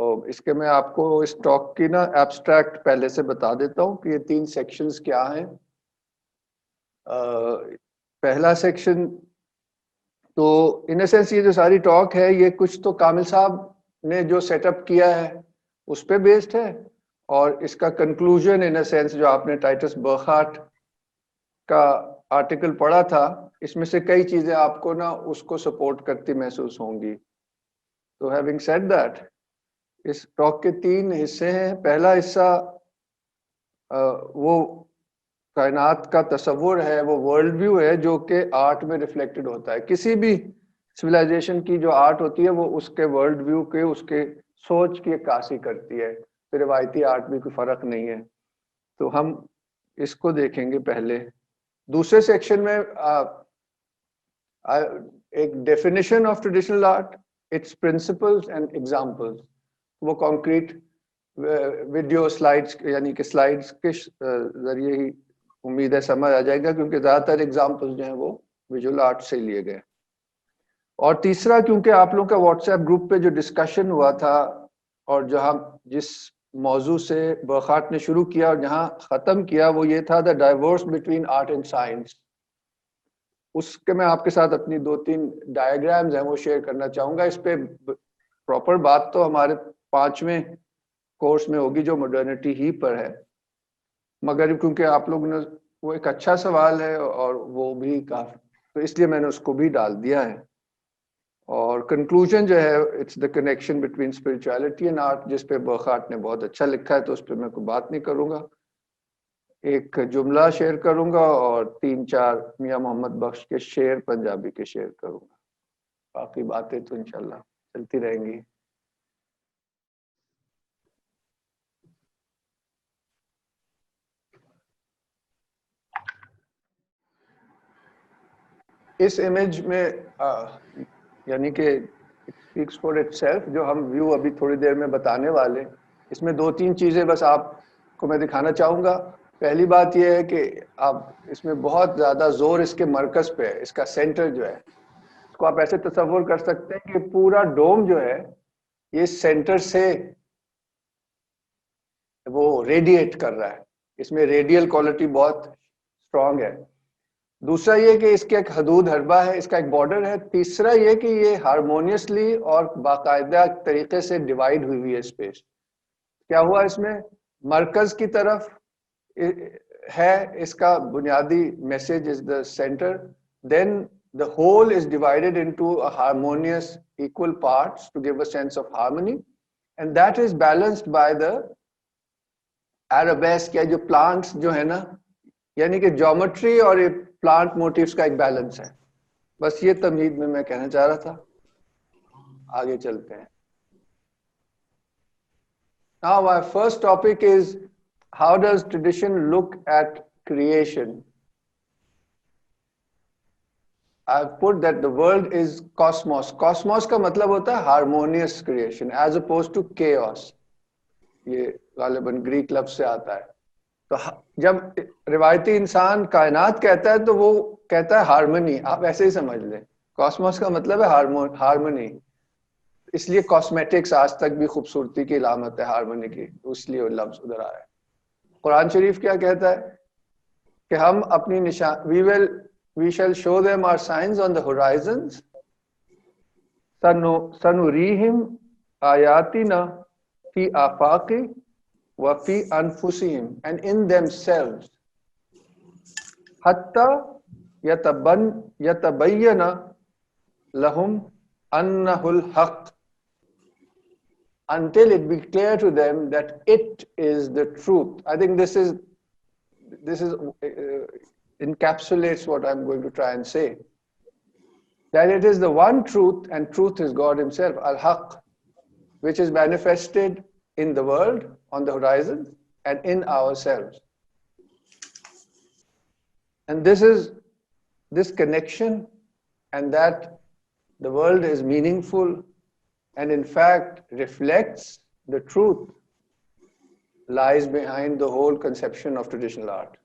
تو اس کے میں آپ کو اس ٹاک کی نا ایبسٹریکٹ پہلے سے بتا دیتا ہوں کہ یہ 3 سیکشنز کیا ہیں. پہلا سیکشن تو ان اے سینس یہ جو ساری ٹاک ہے یہ کچھ تو کامل صاحب نے جو سیٹ اپ کیا ہے اس پہ بیسڈ ہے, اور اس کا کنکلوژن ان اے سینس جو آپ نے ٹائٹس برخارٹ کا آرٹیکل پڑھا تھا اس میں سے کئی چیزیں آپ کو نا اس کو سپورٹ کرتی محسوس ہوں گی. تو ہیونگ سیڈ دیٹ, اس ٹاک کے 3 حصے ہیں. پہلا حصہ وہ کائنات کا تصور ہے, وہ ورلڈ ویو ہے جو کہ آرٹ میں ریفلیکٹڈ ہوتا ہے. کسی بھی سویلائزیشن کی جو آرٹ ہوتی ہے وہ اس کے ورلڈ ویو کے, اس کے سوچ کی عکاسی کرتی ہے. پھر روایتی آرٹ میں کوئی فرق نہیں ہے. تو ہم اس کو دیکھیں گے پہلے. دوسرے سیکشن میں ایک definition of traditional art, its principles and examples. وہ کانکریٹ ویڈیو سلائڈس یعنی کہ سلائڈس کے ذریعے ہی امید ہے سمجھ آ جائے گا, کیونکہ زیادہ تر ایگزامپلز جو ہیں وہ ویژول آرٹ سے لیے گئے. اور تیسرا, کیونکہ آپ لوگوں کا واٹس ایپ گروپ پہ جو ڈسکشن ہوا تھا اور جہاں جس موضوع سے برخارٹ نے شروع کیا اور جہاں ختم کیا وہ یہ تھا the divorce between art and science. اس کے میں آپ کے ساتھ اپنی 2-3 ڈائیگرامز ہیں وہ شیئر کرنا چاہوں گا. اس پہ پراپر بات تو ہمارے 5ویں کورس میں ہوگی جو ماڈرنٹی ہی پر ہے, مگر کیونکہ آپ لوگ نے وہ ایک اچھا سوال ہے اور وہ بھی کافی, تو اس لیے میں نے اس کو بھی ڈال دیا ہے. اور کنکلوژن جو ہے it's the connection between spirituality and art, جس پہ برخارٹ نے بہت اچھا لکھا ہے, تو اس پہ میں کوئی بات نہیں کروں گا. ایک جملہ شیئر کروں گا اور 3-4 میاں محمد بخش کے شعر پنجابی کے شیئر کروں گا. باقی باتیں تو انشاءاللہ چلتی رہیں گی. اس امیج میں یعنی کہ speaks for itself, جو ہم ویو ابھی تھوڑی دیر میں بتانے والے, اس میں 2-3 چیزیں بس آپ کو میں دکھانا چاہوں گا. پہلی بات یہ ہے کہ آپ اس میں بہت زیادہ زور اس کے مرکز پہ ہے, اس کا سینٹر جو ہے اس کو آپ ایسے تصور کر سکتے ہیں کہ پورا ڈوم جو ہے یہ سینٹر سے وہ ریڈیٹ کر رہا ہے. اس میں ریڈیل کوالٹی بہت اسٹرانگ ہے. دوسرا یہ کہ اس کے ایک حدود حربہ ہے, اس کا ایک بارڈر ہے. تیسرا یہ کہ یہ ہارمونیسلی اور باقاعدہ طریقے سے ڈیوائڈ ہوئی ہوئی ہے اسپیس. کیا ہوا اس میں, مرکز کی طرف ہے اس کا بنیادی message is the centre, then the whole is divided into a harmonious equal parts to give a sense of harmony, and that is balanced by the arabesque یا جو plants جو ہے نا, یعنی کہ جیومیٹری اور پلانٹ موٹیوز کا ایک بیلنس ہے. بس یہ تمہید میں کہنا چاہ رہا تھا. آگے چلتے ہیں. Now our first topic is how does tradition look at creation? I've put that the world is cosmos. Cosmos کا مطلب ہوتا ہے harmonious creation as opposed to chaos. یہ غالباً گریک لفظ سے آتا ہے. تو جب روایتی انسان کائنات کہتا ہے تو وہ کہتا ہے ہارمنی, آپ ایسے ہی سمجھ لیں. کاسموس کا مطلب ہے ہارمنی, اس لیے کاسمیٹکس آج تک بھی خوبصورتی کی علامت ہے ہارمنی کی, اس لیے وہ لفظ ادھر آیا ہے. قرآن شریف کیا کہتا ہے کہ ہم اپنی نشان we shall show them our signs on the horizons, sanurihim ayatina fi afaqi wa fi anfusihim, and in themselves, hatta yatabayyana lahum annahul haqq, until it be clear to them that it is the truth. I think this is encapsulates what I'm going to try and say, that it is the one truth, and truth is God himself, al-haq, which is manifested in the world, on the horizon, and in ourselves. And this connection, and that the world is meaningful and in fact reflects the truth, lies behind the whole conception of traditional art.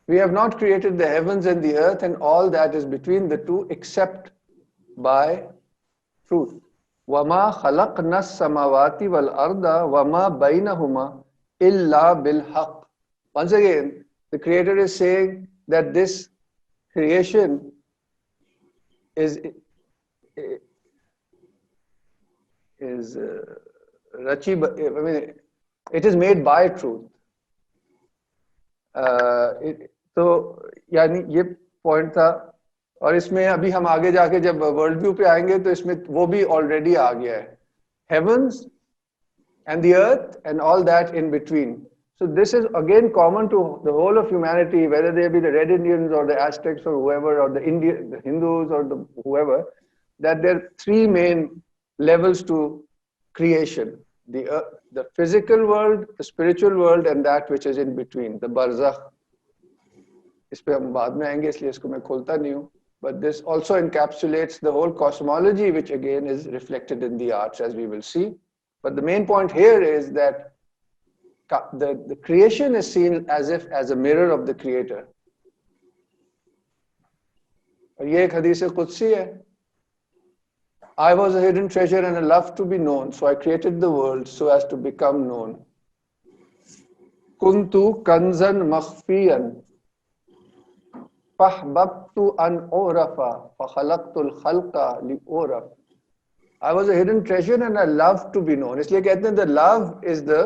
We have not created the heavens and the earth and all that is between the two except by truth. وَمَا خَلَقْنَا السَّمَاوَاتِ وَالْأَرْضَ وَمَا بَيْنَهُمَا إِلَّا بِالْحَقِّ. Once again, the Creator is saying that this creation is it is made by truth. تو یعنی یہ point تھا. اور اس میں ابھی ہم آگے جا کے جب ورلڈ ویو پہ آئیں گے تو اس میں وہ بھی آلریڈی آ گیا ہے. Havens and the earth and all that in between. So this is again common to the whole of humanity, whether they be the Red Indians or the Aztecs or whoever, or the Hindus or the whoever, that there are three main levels to creation: the physical world, the spiritual world, and that which is in between, the barzakh. اس پہ ہم بعد میں آئیں گے اس لیے اس کو میں کھولتا نہیں ہوں. But this also encapsulates the whole cosmology, which again is reflected in the arts, as we will see. But the main point here is that the creation is seen as a mirror of the Creator. اور یہ ایک حدیث قدسی ہے. I was a hidden treasure and I loved to be known, so I created the world so as to become known. Kuntu kanzan makhfiyan فَأَحْبَبْتُ أَنْ أُعْرَفَ فَخَلَقْتُ الْخَلْقَ لِأُعْرَفَ. I was a hidden treasure and I loved to be known. اس لیے کہتے ہیں that love is the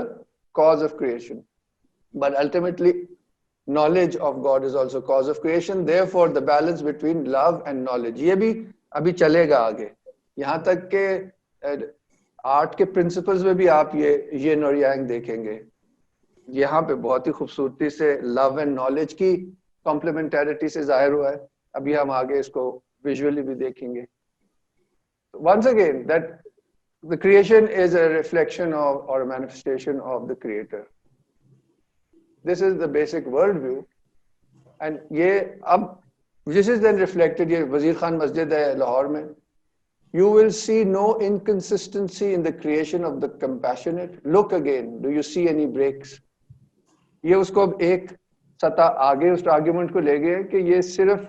cause of creation. But ultimately, knowledge of God is also cause of creation. Therefore, the balance between love and knowledge. یہ بھی ابھی چلے گا آگے. یہاں تک کہ آرٹ کے پرنسپلز میں بھی آپ یہ ین اور یانگ دیکھیں گے. یہاں پہ بہت ہی خوبصورتی سے لو اینڈ نالج کی کمپلیمنٹیرٹی سے ظاہر ہوا ہے. ابھی ہم آگے اس کو ویژولی بھی دیکھیں گے. Once again, that the creation is a reflection of or a manifestation of the Creator. This is the basic worldview. And this is then reflected here. Wazir Khan Masjid hai Lahore mein. You will see no inconsistency in the creation of the compassionate. Look again. Do you see any breaks? یہ اس کو اب ایک سطح آگے اس argument کو لے گئے کہ یہ صرف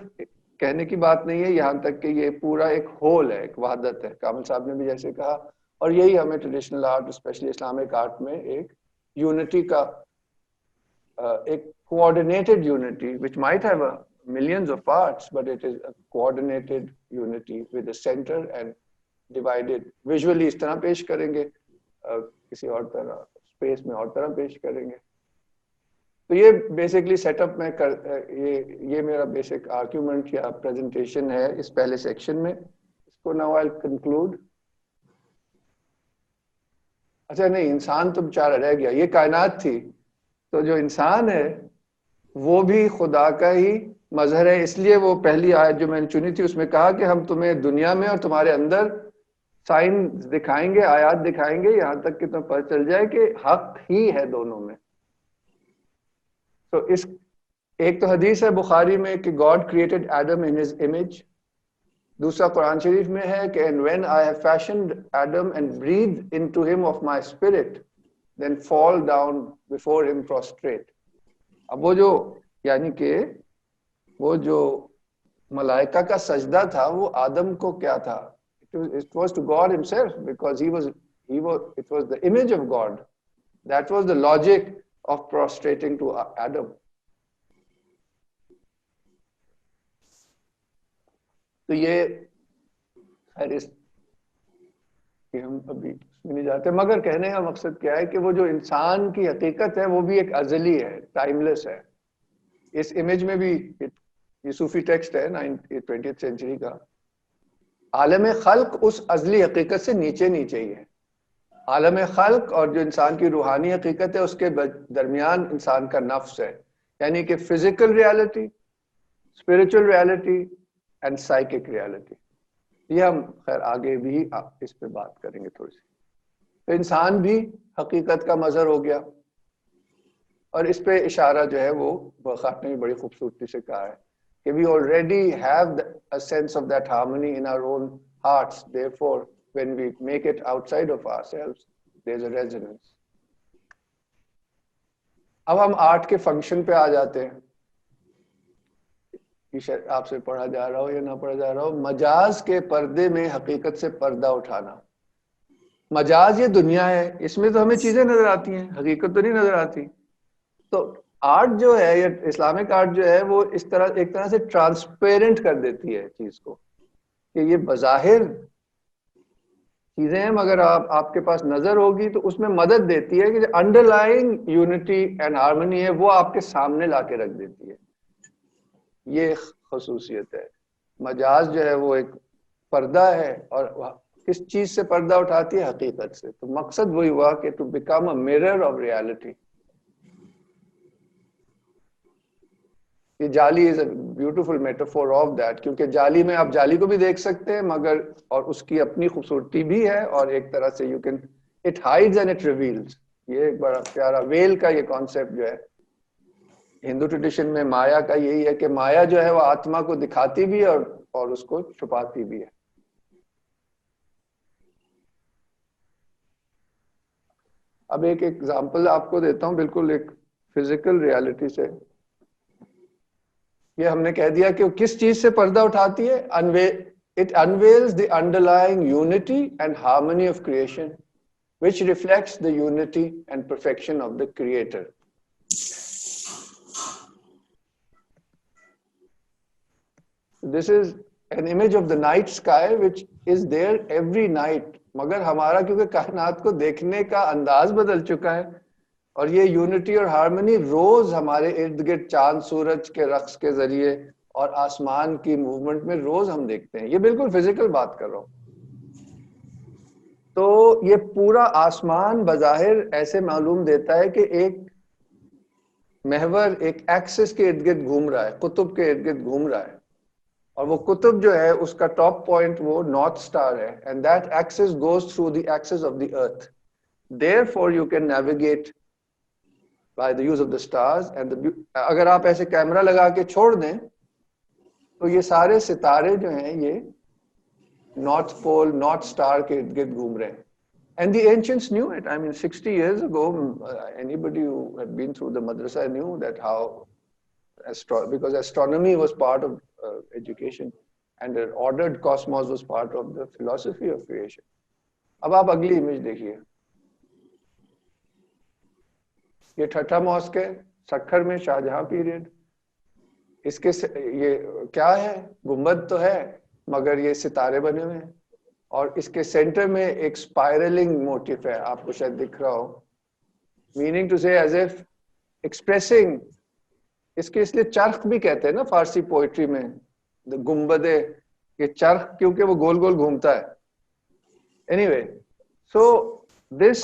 کہنے کی بات نہیں ہے, یہاں تک کہ یہ پورا ایک ہول ہے, ایک وحدت ہے. کامل صاحب نے بھی جیسے کہا, اور یہی ہمیں traditional art especially Islamic art میں ایک یونٹی کا ایک coordinated unity which might have millions of parts but it is a coordinated unity with the center and divided. visually اس طرح پیش کریں گے, کسی اور طرح اسپیس میں اور طرح پیش کریں گے. تو یہ بیسکلی سیٹ اپ میں یہ میرا بیسک آرگیومنٹ یا پریزنٹیشن ہے اس پہلے سیکشن میں. اس کو ناؤ آئی ول کنکلوڈ. اچھا نہیں, انسان تو بیچارہ رہ گیا, یہ کائنات تھی, تو جو انسان ہے وہ بھی خدا کا ہی مظہر ہے. اس لیے وہ پہلی آیت جو میں نے چنی تھی اس میں کہا کہ ہم تمہیں دنیا میں اور تمہارے اندر سائن دکھائیں گے, آیات دکھائیں گے, یہاں تک کہ تمہیں پتہ چل جائے کہ حق ہی ہے دونوں میں. تو اس ایک تو حدیث ہے بخاری میں کہ God created Adam in his image. دوسرا قرآن شریف میں ہے کہ and when I have fashioned Adam and breathed into him of my spirit, then fall down before him prostrate. اب وہ جو یعنی کہ وہ جو ملائکہ کا سجدہ تھا وہ آدم کو کیا تھا, it was to God himself because it was the image of God. That was the logic of prostrating to Adam. تو یہ خیر اس کہ ہم ابھی اس میں نہیں جاتے, مگر کہنے کا مقصد کیا ہے کہ وہ جو انسان کی حقیقت ہے وہ بھی ایک ازلی ہے, ٹائم لیس ہے. اس امیج میں بھی یہ صوفی ٹیکسٹ ہے 20th سینچری کا. عالم خلق اس ازلی حقیقت سے نیچے نیچے ہی ہے. عالم خلق اور جو انسان کی روحانی حقیقت ہے اس کے درمیان انسان کا نفس ہے, یعنی کہ physical reality, spiritual reality and psychic reality. یہ ہم خیر آگے بھی اس پہ بات کریں گے تھوڑی سی. تو انسان بھی حقیقت کا مظہر ہو گیا, اور اس پہ اشارہ جو ہے وہ برخات نے بھی بڑی خوبصورتی سے کہا ہے کہ we already have a sense of that harmony in our own hearts. Therefore, when we make it outside of ourselves, there's a resonance. اب ہم آرٹ کے فنکشن پہ آ جاتے ہیں. یہ شاید آپ سے پڑھا جا رہا ہو یا نہ پڑھا جا رہا ہو، مجاز کے پردے میں حقیقت سے پردہ اٹھانا. مجاز یہ دنیا ہے، اس میں تو ہمیں چیزیں نظر آتی ہیں، حقیقت تو نہیں نظر آتی. تو آرٹ جو ہے یا اسلامک آرٹ جو ہے وہ اس طرح ایک طرح سے ٹرانسپیرنٹ کر دیتی ہے چیز کو کہ یہ بظاہر چیزیں ہیں مگر آپ کے پاس نظر ہوگی تو اس میں مدد دیتی ہے کہ جو under lying unity and harmony ہے وہ آپ کے سامنے لا کے رکھ دیتی ہے. یہ خصوصیت ہے. مجاز جو ہے وہ ایک پردہ ہے، اور کس چیز سے پردہ اٹھاتی ہے؟ حقیقت سے. تو مقصد وہی ہوا کہ to become a mirror of reality. یہ jali is a beautiful metaphor of that, کیونکہ جالی میں آپ جالی کو بھی دیکھ سکتے ہیں مگر اور اس کی اپنی خوبصورتی بھی ہے، اور ایک طرح سے you can it hides and it reveals. یہ ایک بڑا پیارا ویل کا یہ کانسیپٹ جو ہے ہندو ٹریڈیشن میں مایا کا یہی ہے کہ مایا جو ہے وہ آتما کو دکھاتی بھی ہے اور اس کو چھپاتی بھی ہے. اب ایک ایگزامپل آپ کو دیتا ہوں بالکل ایک فزیکل ریالٹی سے. یہ ہم نے کہہ دیا کہ وہ کس چیز سے پردہ اٹھاتی ہے. It unveils the underlying unity and harmony of creation, which reflects the unity and perfection of the creator. This is an image of the night sky which is there every night. مگر ہمارا کیونکہ کائنات کو دیکھنے کا انداز بدل چکا ہے، اور یہ یونٹی اور ہارمنی روز ہمارے ارد گرد چاند سورج کے رقص کے ذریعے اور آسمان کی موومنٹ میں روز ہم دیکھتے ہیں. یہ بالکل فزیکل بات کر رہا ہوں. تو یہ پورا آسمان بظاہر ایسے معلوم دیتا ہے کہ ایک محور ایک ایکسس کے ارد گرد گھوم رہا ہے، قطب کے ارد گرد گھوم رہا ہے، اور وہ قطب جو ہے اس کا ٹاپ پوائنٹ وہ نارتھ اسٹار ہے. And that axis goes through the axis of the earth. Therefore you can navigate by the use of the stars. And اگر آپ ایسے کیمرہ لگا کے چھوڑ دیں تو یہ سارے ستارے جو ہیں یہ نارتھ پول نارتھ اسٹار کے ارد گرد گھوم رہے ہیں. And the ancients knew it. I mean 60 years ago anybody who had been through the madrasa knew that how because astronomy was part of education and the ordered cosmos was part of the philosophy of creation. اب آپ اگلی image دیکھیے. یہ ٹھٹھا mask ہے سکھر میں، Shahjahan period. اس کے یہ کیا ہے؟ گنبد تو ہے مگر یہ ستارے بنے ہوئے ہیں، اور اس کے سینٹر میں ایک اسپائرلنگ موٹیف ہے، آپ کو شاید دکھ رہا ہو. میننگ ٹو سے ایز ایف ایکسپریسنگ. اس کے اس لیے چرخ بھی کہتے ہیں نا فارسی پوئٹری میں، گنبد یہ چرخ کیونکہ وہ گول گول گھومتا ہے. Anyway, so this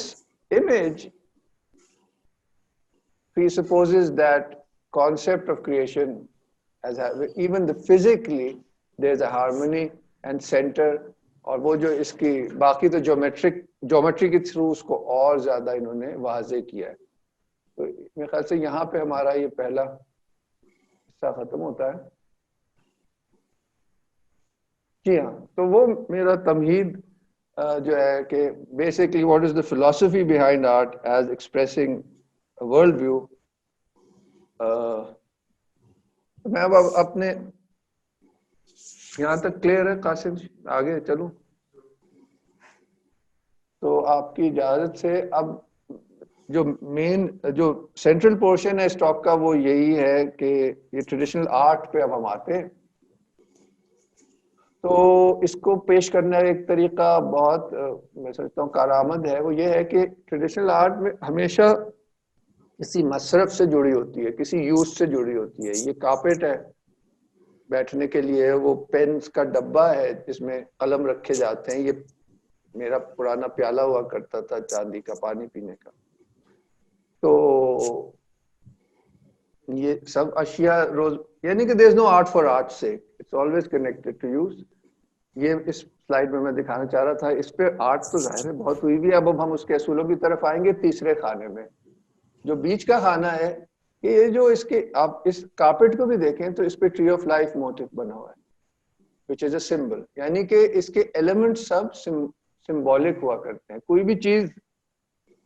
image presupposes that concept of creation as even the physically there's a harmony and center. اور وہ جو اس کی باقی تو جیومیٹری کے تھرو اس کو اور زیادہ انہوں نے واضح کیا ہے. تو میرے خیال سے یہاں پہ ہمارا یہ پہلا حصہ ختم ہوتا ہے. جی ہاں، تو وہ میرا تمہید جو ہے کہ basically what is the philosophy behind art as expressing world view. میں اب اپنے یہاں تک کلیئر ہے قاسم جی؟ آگے چلوں تو آپ کی اجازت سے. اب جو مین جو سینٹرل پورشن ہے اس ٹاک کا وہ یہی ہے کہ یہ ٹریڈیشنل آرٹ پہ اب ہم آتے ہیں. تو اس کو پیش کرنا ایک طریقہ بہت میں سمجھتا ہوں کارآمد ہے. وہ یہ ہے کہ ٹریڈیشنل آرٹ میں ہمیشہ کسی مصرف سے جڑی ہوتی ہے، کسی یوز سے جڑی ہوتی ہے. یہ کارپیٹ ہے بیٹھنے کے لیے، وہ پینس کا ڈبہ ہے جس میں قلم رکھے جاتے ہیں. یہ میرا پرانا پیالہ ہوا کرتا تھا چاندی کا پانی پینے کا. تو یہ سب اشیاء روز یعنی کہ there is no art for art's sake, it's always connected to use. یہ اس سلائیڈ میں دکھانا چاہ رہا تھا. اس پہ آرٹ تو ظاہر ہے بہت ہوئی بھی ہے. اب ہم اس کے اصولوں کی طرف آئیں گے تیسرے خانے میں. جو بیچ کا خانہ ہے کہ یہ جو اس کے آپ اس کارپیٹ کو بھی دیکھیں تو اس پہ ٹری آف لائف موٹیف بنا ہوا ہے which is a symbol. یعنی کہ اس کے ایلیمنٹ سب سمبولک ہوا کرتے ہیں. کوئی بھی چیز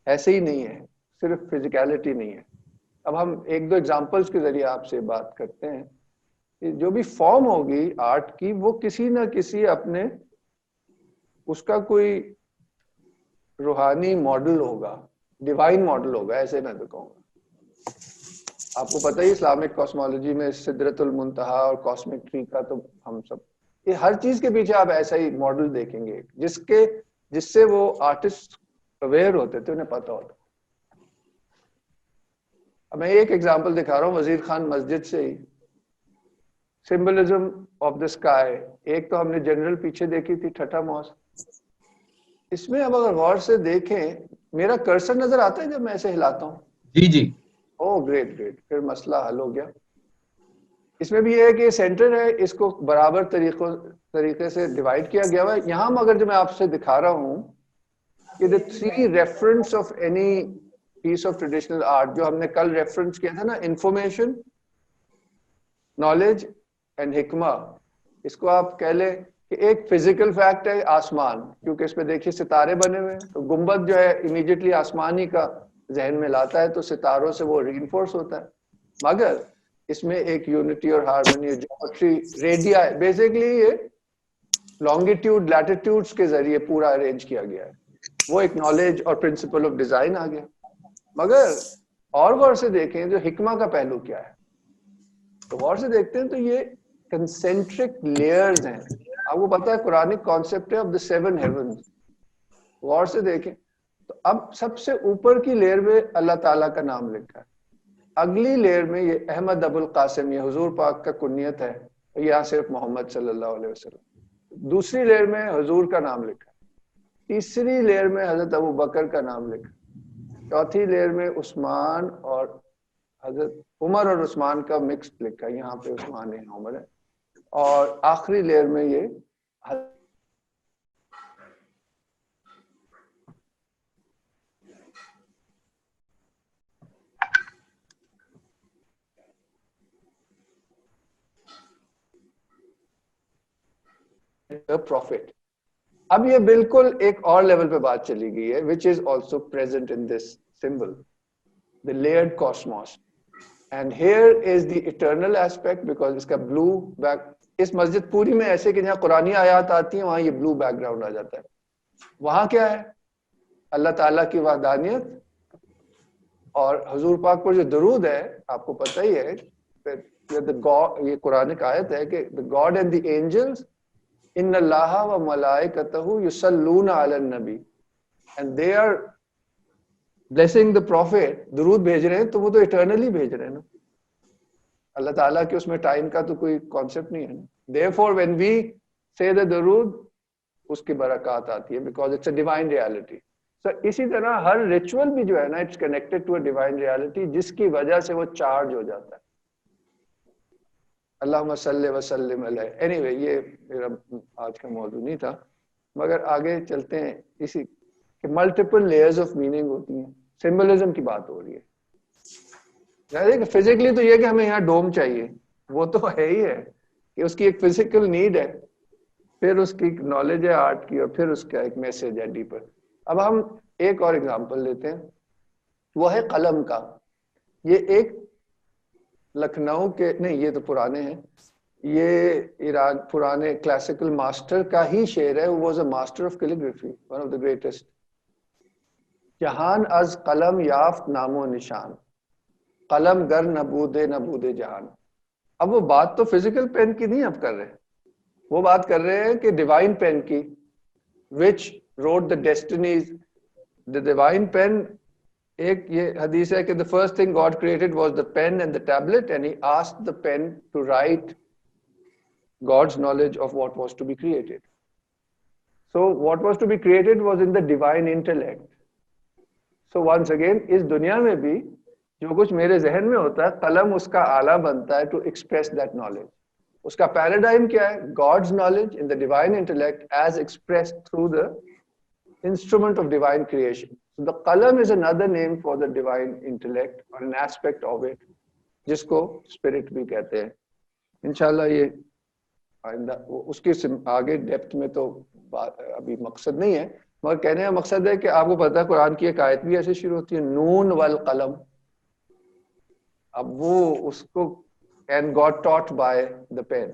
ایسے ہی نہیں ہے، صرف فزیکالٹی نہیں ہے. اب ہم ایک دو ایگزامپلس کے ذریعے آپ سے بات کرتے ہیں. جو بھی فارم ہوگی آرٹ کی وہ کسی نہ کسی اپنے اس کا کوئی روحانی ماڈل ہوگا, ڈیوائن ماڈل ہوگا, ایسے میں تو کہوں گا. آپ کو پتہ ہی اسلامک کاسمولوجی میں سدرۃ المنتہا اور کاسمک ٹری کا تو ہم سب یہ ہر چیز کے پیچھے آپ ایسا ہی ماڈل دیکھیں گے جس سے وہ آرٹسٹ اویئر ہوتے تھے, انہیں پتا ہوتا. اب میں ایک ایگزامپل دکھا رہا ہوں وزیر خان مسجد سے ہی, سمبلزم آف دا اسکائی. ایک تو ہم نے جنرل پیچھے دیکھی تھی ٹھٹا موس, اس میں اب اگر غور سے دیکھیں, میرا کرسر نظر آتا ہے جب میں ایسے ہلاتا ہوں؟ جی جی. او گریٹ گریٹ, پھر مسئلہ حل ہو گیا. اس میں بھی یہ ہے کہ یہ سینٹر ہے, اس کو برابر طریقے سے ڈیوائڈ کیا گیا ہوا ہے. یہاں مگر جو میں آپ سے دکھا رہا ہوں کہ the three reference of any piece of traditional art, جو ہم نے کل ریفرنس کیا تھا نا, انفارمیشن, نالج اینڈ حکمہ, اس کو آپ کہہ لیں کہ ایک فزیکل فیکٹ ہے آسمان, کیونکہ اس پہ دیکھیے ستارے بنے ہوئے ہیں, تو گنبد جو ہے امیڈیٹلی آسمانی کا ذہن میں لاتا ہے, تو ستاروں سے وہ ری انفورس ہوتا ہے. مگر اس میں ایک یونٹی اور ہارمونی, جیومیٹری, ریڈیا ہے, بیسیکلی یہ لانگیٹیوڈ لیٹیٹیوڈز کے ذریعے پورا ارینج کیا گیا ہے. وہ ایک نالج اور پرنسپل آف ڈیزائن آ گیا. مگر اور غور سے دیکھیں جو حکمہ کا پہلو کیا ہے, تو غور سے دیکھتے ہیں تو یہ کنسنٹرک لیئرز ہیں. آپ کو پتا ہے قرآنک کانسیپٹ ہے آف دا 7 heavens. غور سے دیکھیں تو اب سب سے اوپر کی لیئر میں اللہ تعالیٰ کا نام لکھا ہے, اگلی لیئر میں یہ احمد ابو القاسم, یہ حضور پاک کا کنیت ہے, یہاں صرف محمد صلی اللہ علیہ وسلم. دوسری لیئر میں حضور کا نام لکھا ہے, تیسری لیئر میں حضرت ابو بکر کا نام لکھا, چوتھی لیئر میں عثمان اور حضرت عمر اور عثمان کا مکس لکھا, یہاں پہ عثمان ہے, عمر ہے, اور آخری لیئر میں یہ پروفٹ. اب یہ بالکل ایک اور لیول پہ بات چلی گئی ہے, which is also present in this symbol, the layered cosmos. And here is the eternal aspect, because اس کا blue back, اس مسجد پوری میں ایسے کہ جہاں قرآنی آیات آتی ہیں وہاں یہ blue بیک گراؤنڈ آ جاتا ہے. وہاں کیا ہے؟ اللہ تعالیٰ کی وحدانیت, اور حضور پاک پر جو درود ہے آپ کو پتہ ہی ہے, یہ قرآنک آیت ہے کہ the God and the angels ان اللہ و ملائکتہ یصلون علی النبی, and they are blessing the prophet. درود بھیج رہے ہیں تو وہ تو eternally بھیج رہے ہیں نا, اللہ تعالیٰ کے اس میں ٹائم کا تو کوئی کانسیپٹ نہیں ہے نا. therefore when we say the درود, اس کی برکات آتی ہے, because it's a divine reality. so اسی طرح ہر ریچول بھی جو ہے نا, it's connected to a divine reality, جس کی وجہ سے وہ چارج ہو جاتا ہے. اللہم صلی وسلم علیہ. anyway یہ میرا آج کا موضوع نہیں تھا, مگر آگے چلتے ہیں. اسی کہ ملٹیپل لیئرز آف میننگ ہوتی ہیں, سمبلزم کی بات ہو رہی ہے. فزیکلی تو یہ کہ ہمیں یہاں ڈوم چاہیے, وہ تو ہے ہی ہے کہ اس کی ایک فزیکل نیڈ ہے, پھر اس کی نالج ہے آرٹ کی, اور پھر اس کا ایک میسج ہے ڈیپر. اب ہم ایک اور ایگزامپل لیتے ہیں, وہ ہے قلم کا. یہ ایک لکھنؤ کے نہیں, یہ تو پرانے ہیں, یہ ایران پرانے کلاسیکل ماسٹر کا ہی شعر ہے. وہ was a master of calligraphy, one of the greatest. جہان از قلم یافت نام و نشان, قلم گر نبود جہان. اب وہ بات تو فزیکل پین کی نہیں اب کر رہے, وہ بات کر رہے ہیں کہ ڈیوائن پین کی, which wrote the destinies. the divine pen, ایک یہ حدیث ہے کہ the first thing God created was the pen and the tablet, and he asked the pen to write God's knowledge of what was to be created. So what was to be created was in the divine intellect. So once again, اس دنیا میں بھی جو کچھ میرے ذہن میں ہوتا ہے, قلم اس کا آلہ بنتا ہے to express that knowledge. اس کا پیراڈائم کیا ہے؟ God's knowledge in the divine intellect as expressed through the instrument of divine creation. So the qalam is another name for the divine intellect, or an aspect of it, جس کو spirit بھی کہتے ہیں. انشاءاللہ یہ آئندہ اس کے آگے ڈیپتھ میں تو ابھی مقصد نہیں ہے, مگر کہنے کا مقصد ہے کہ آپ کو پتا ہے قرآن کی ایک آیت بھی ایسے شروع ہوتی ہے, نون والقلم. اب وہ اس کو and got taught by the pen.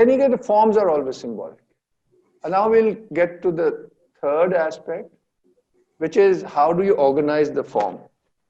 Any kind of forms are always symbolic. And now we'll get to the third aspect, which is how do you organize the form.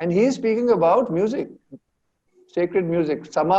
And he is speaking about music, sacred music. Sama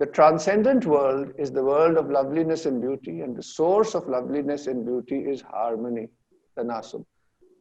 The transcendent world is the world of loveliness and beauty, and the source of loveliness and beauty is harmony, tanasub.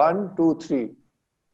1 2 3.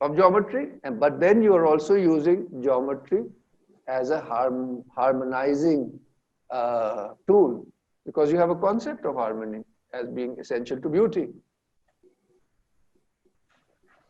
of geometry, but then you are also using geometry as a harmonizing tool, because you have a concept of harmony as being essential to beauty.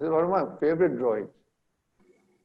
This is one of my favorite drawings.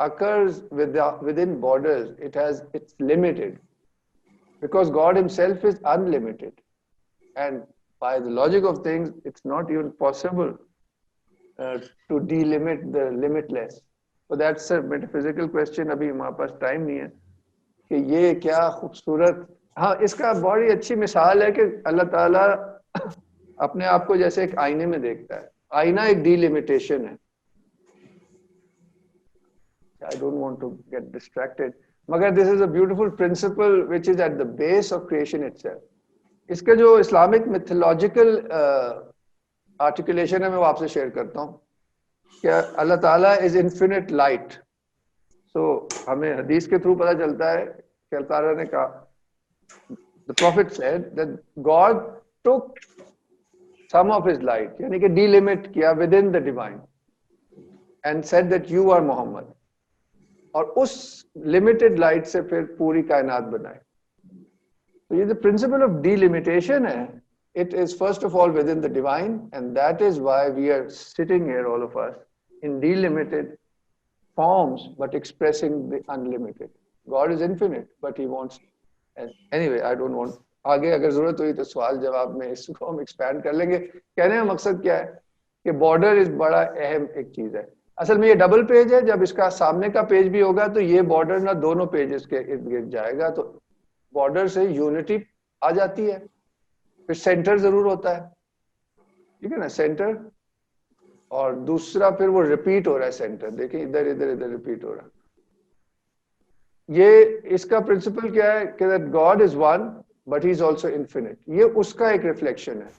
occurs within borders. It's limited because God himself is unlimited, and by the logic of things it's not even possible to delimit the limitless. So that's a metaphysical question. ابھی ہمارے پاس time نہیں ہے کہ یہ کیا خوبصورت. ہاں اس کا بڑی اچھی مثال ہے کہ اللہ تعالیٰ اپنے آپ کو جیسے ایک آئینے میں دیکھتا ہے. آئینہ ایک ڈیلیمیٹیشن ہے. I don't want to get distracted. مگر this is a beautiful principle which is at the base of creation itself. اس کا جو اسلامک میتھولوجیکل آرٹیکولیشن ہے میں وہ آپ سے شیئر کرتا ہوں کہ اللہ تعالیٰ از انفینٹ لائٹ. سو ہمیں حدیث کے تھرو پتہ چلتا ہے کہ اللہ تعالیٰ نے کہا the prophet said that God took some of his light یعنی کہ ڈیلیمٹ کیا within the divine and said that you are Muhammad. اور اس لمیٹڈ لائٹ سے پھر پوری کائنات بنائی. تو یہ جو پرنسپل آف ڈیلیمیٹیشن ہے, it is first of all within the divine, and that is why we are sitting here all of us in delimited forms but expressing the unlimited. God is infinite but he wants, and anyway I don't want, آگے اگر ضرورت ہوئی تو سوال جواب میں اس کو ہم ایکسپینڈ کر لیں گے. کہنے کا مقصد کیا ہے کہ بارڈر اس بڑا اہم ایک چیز ہے. اصل میں یہ ڈبل پیج ہے. جب اس کا سامنے کا پیج بھی ہوگا تو یہ بارڈر نہ دونوں پیجز کے ارد گرد جائے گا, تو بارڈر سے یونٹی آ جاتی ہے. پھر سینٹر ضرور ہوتا ہے, ٹھیک ہے نا, سینٹر, اور دوسرا پھر وہ ریپیٹ ہو رہا ہے سینٹر. دیکھیں ادھر ادھر ادھر ریپیٹ ہو رہا ہے. یہ اس کا پرنسپل کیا ہے کہ that God is one but he is also infinite. یہ اس کا ایک ریفلیکشن ہے.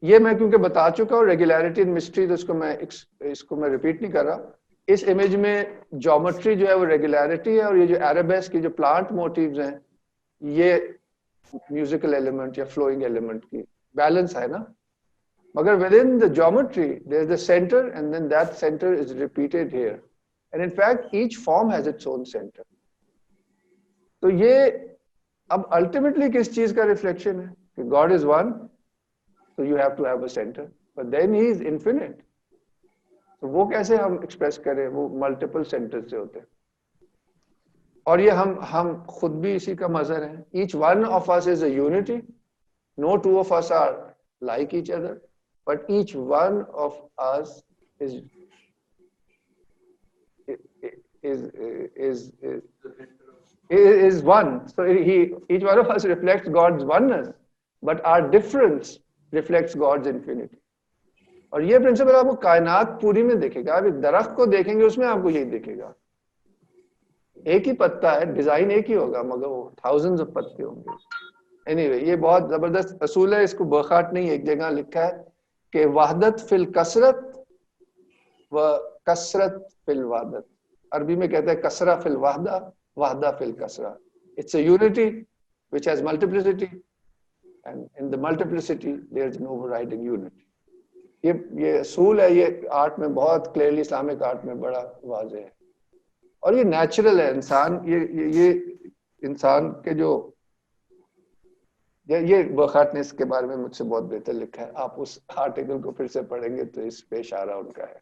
یہ میں کیونکہ بتا چکا ہوں ریگولیرٹی اینڈ مسٹری, تو اس کو میں ریپیٹ نہیں کر رہا. اس امیج میں جیومیٹری جو ہے وہ ریگولیرٹی ہے, اور یہ جو عربیسک کی جو پلانٹ موٹیوز ہیں یہ میوزیکل ایلیمنٹ یا فلوئنگ ایلیمنٹ کی بیلنس ہے نا. مگر within the geometry there is the center, and then that center is repeated here, and in fact each form has its own center. تو یہ اب ultimately کس چیز کا ریفلیکشن ہے کہ God is one, so you have to have a center, but then he is infinite. تو وہ کیسے ہم ایکسپریس کریں, وہ ملٹیپل سینٹر سے ہوتے ہیں. اور یہ ہم خود بھی اسی کا مظہر ہیں. each one of us is a unity, no two of us are like each other, but each one of us is one. So each one of us reflects God's oneness, but our difference reflects God's infinity. اور یہ principal آپ کو کائنات پوری میں دیکھے گا. آپ ایک درخت کو دیکھیں گے اس میں آپ کو یہی دیکھے گا. ایک ہی پتا ہے, ڈیزائن ایک ہی ہوگا, مگر وہ thousands of پتے ہوں گے. anyway یہ بہت زبردست اصول ہے, اس کو برخارٹ نہیں ایک جگہ لکھا ہے کہ وحدت فی الکثرت و کثرت فی الوحدت. عربی میں کہتے ہیں کثرہ فی الوحدہ, وحدہ فی الکثرہ. It's a unity which has multiplicity, and in the multiplicity there is an overriding unity. یہ اصول ہے, یہ آرٹ میں بہت کلیئرلی, اسلامک آرٹ میں بڑا واضح ہے, اور یہ نیچرل ہے. انسان یہ انسان کے جو یہ برخارٹ نے اس کے بارے میں مجھ سے بہت بہتر لکھا ہے. آپ اس آرٹیکل کو پھر سے پڑھیں گے تو اس پہ اشارہ ان کا ہے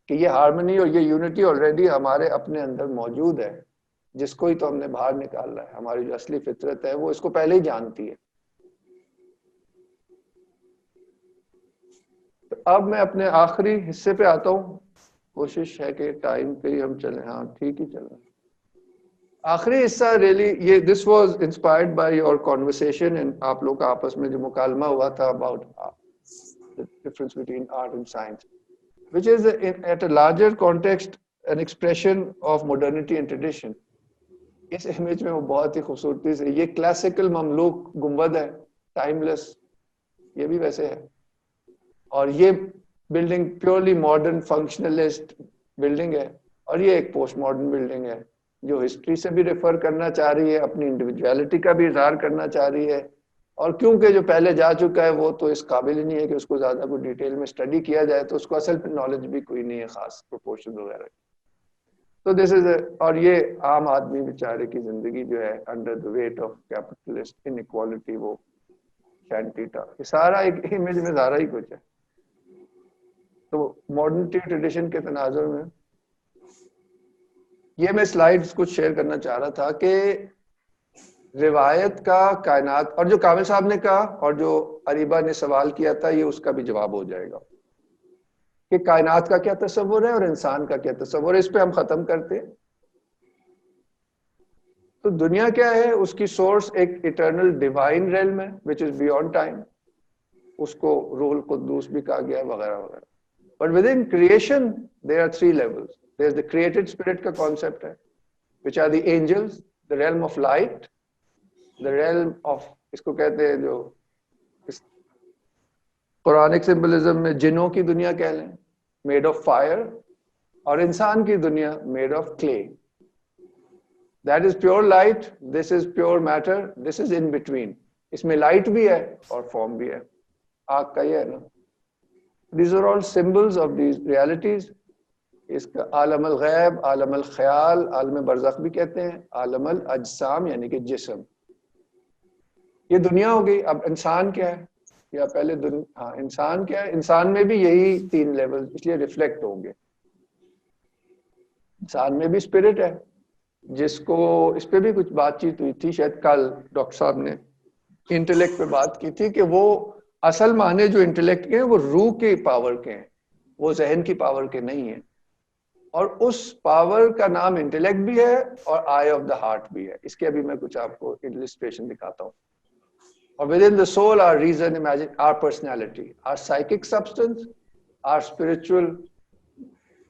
کہ یہ ہارمنی اور یہ یونٹی آلریڈی ہمارے اپنے اندر موجود ہے, جس کو ہی تو ہم نے باہر نکالنا ہے. ہماری جو اصلی فطرت ہے وہ اس کو پہلے ہی جانتی ہے. تو اب میں اپنے آخری حصے پہ آتا ہوں. کوشش ہے کہ ٹائم پہ ہی ہم چلیں. ہاں ٹھیک ہی چل رہا ہے. آخری حصہ ریلی یہ this was inspired by your conversation, and آپ لوگ کا آپس میں جو مکالمہ ہوا تھا about the difference between art and science, which is at a larger context an expression of modernity and tradition. اس امیج میں وہ بہت ہی خوبصورتی سے, یہ کلاسیکل مملوک گنبد ہے, ٹائم لیس, یہ بھی ویسے ہے. اور یہ building purely modern functionalist building ہے, اور یہ ایک پوسٹ ماڈرن بلڈنگ ہے جو ہسٹری سے بھی ریفر کرنا چاہ رہی ہے, اپنی انڈیویجویلٹی کا بھی اظہار کرنا چاہ رہی ہے. اور کیونکہ جو پہلے جا چکا ہے وہ تو اس قابل ہی نہیں ہے کہ اس کو زیادہ کوئی ڈیٹیل میں اسٹڈی کیا جائے, تو اس کو اصل نالج بھی کوئی نہیں ہے خاص پروپورشن وغیرہ. تو دس از, اور یہ عام آدمی بیچارے کی زندگی جو ہے under the weight of capitalist inequality, وہ شینٹیٹا, یہ سارا ایک امیج میں سارا ہی کچھ ہے. تو ماڈرنٹی ٹریڈیشن کے تناظر میں یہ میں سلائیڈز کچھ شیئر کرنا چاہ رہا تھا کہ روایت کا کائنات, اور جو کامل صاحب نے کہا اور جو اریبہ نے سوال کیا تھا, یہ اس کا بھی جواب ہو جائے گا. کہ کائنات کا کیا تصور ہے اور انسان کا کیا تصور ہے. اس پہ ہم ختم کرتے ہیں. تو دنیا کیا ہے؟ اس کی سورس ایک اٹرنل ڈیوائن ریلم ہے which is beyond time. اس کو روح القدوس بھی کہا گیا ہے وغیرہ وغیرہ. But within creation there are three levels. There's the created spirit کا concept ہے, which are the angels, the realm of light, the realm of, اس کو کہتے ہیں جو قرآنک سمبلزم میں جنوں کی دنیا کہہ لیں, made of fire, اور انسان کی دنیا made of clay. That is pure light, this is pure matter, this is in between. اس میں لائٹ بھی ہے اور فارم بھی ہے. آگ کا یہ ہے نا. These are all symbols of these realities. اس کا عالم الغیب, عالم الخیال, عالم برزخ بھی کہتے ہیں, عالم الاجسام یعنی کہ جسم. یہ دنیا ہو گئی. اب انسان کیا ہے؟ یا پہلے ہاں انسان کیا ہے؟ انسان میں بھی یہی تین لیول اس لیے ریفلیکٹ ہوں گے. انسان میں بھی اسپرٹ ہے, جس کو اس پہ بھی کچھ بات چیت ہوئی تھی شاید کل ڈاکٹر صاحب نے انٹلیکٹ پہ بات کی تھی کہ وہ اصل معنی جو انٹلیکٹ کے ہیں وہ روح کے پاور کے ہیں, وہ ذہن کی پاور کے نہیں ہیں. اور اس پاور کا نام انٹلیکٹ بھی ہے اور آئی آف دا ہارٹ بھی ہے. اس کے ابھی میں کچھ آپ کو السٹریشن دکھاتا ہوں. اور within the soul or reason, imagination or personality, or psychic substance, or spiritual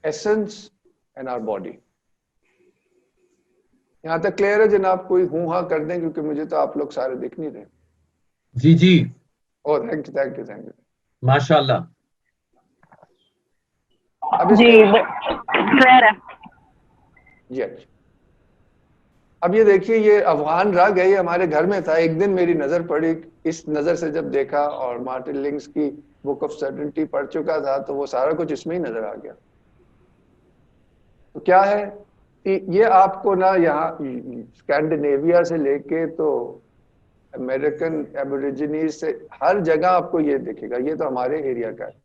essence and or body. یہاں تک کلیئر ہے جناب؟ کوئی ہوں ہاں کر دیں کیونکہ مجھے تو آپ لوگ سارے دکھ نہیں رہے. جی جی. Oh thank you thank you thank you. ماشاء اللہ. اب اس جی کلیئر ہے. جی اچھا. اب یہ دیکھیے, یہ افغان رگ ہے, یہ ہمارے گھر میں تھا. ایک دن میری نظر پڑی, اس نظر سے جب دیکھا اور مارٹن لنگس کی بک آف سرٹنٹی پڑھ چکا تھا تو وہ سارا کچھ اس میں ہی نظر آ گیا. تو کیا ہے یہ آپ کو نا یہاں اسکینڈینیویا سے لے کے تو امریکن ایبوریجنیز سے ہر جگہ آپ کو یہ دیکھے گا. یہ تو ہمارے ایریا کا ہے,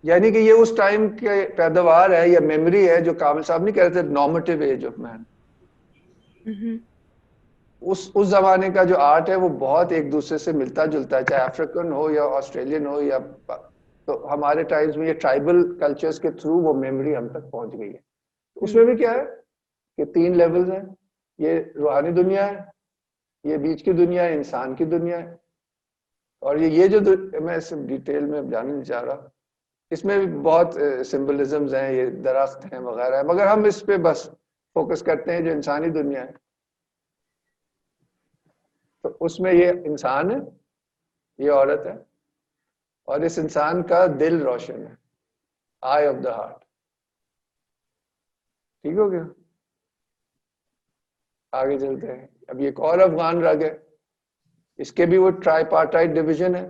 یعنی کہ یہ اس ٹائم کے پیداوار ہے یا میموری ہے جو کامل صاحب نہیں کہہ رہے تھے, نارمیٹیو ایج آف مین. اس زمانے کا جو آرٹ ہے وہ بہت ایک دوسرے سے ملتا جلتا ہے, چاہے افریقن ہو یا آسٹریلین ہو یا, تو ہمارے ٹائمز میں یہ ٹرائبل کلچرز کے تھرو وہ میموری ہم تک پہنچ گئی ہے. اس میں بھی کیا ہے کہ تین لیولز ہیں. یہ روحانی دنیا ہے, یہ بیچ کی دنیا ہے, انسان کی دنیا ہے, اور یہ جو میں صرف ڈیٹیل میں جانے نہیں چاہ رہا, اس میں بھی بہت سمبلزمز ہیں, یہ درخت ہیں وغیرہ ہے, مگر ہم اس پہ بس فوکس کرتے ہیں جو انسانی دنیا ہے. تو اس میں یہ انسان ہے, یہ عورت ہے, اور اس انسان کا دل روشن ہے, آئی آف دا ہارٹ. ٹھیک ہو گیا؟ آگے چلتے ہیں. اب یہ ایک اور افغان رگ ہے, اس کے بھی وہ ٹرائی پارٹائٹ ڈویژن ہے.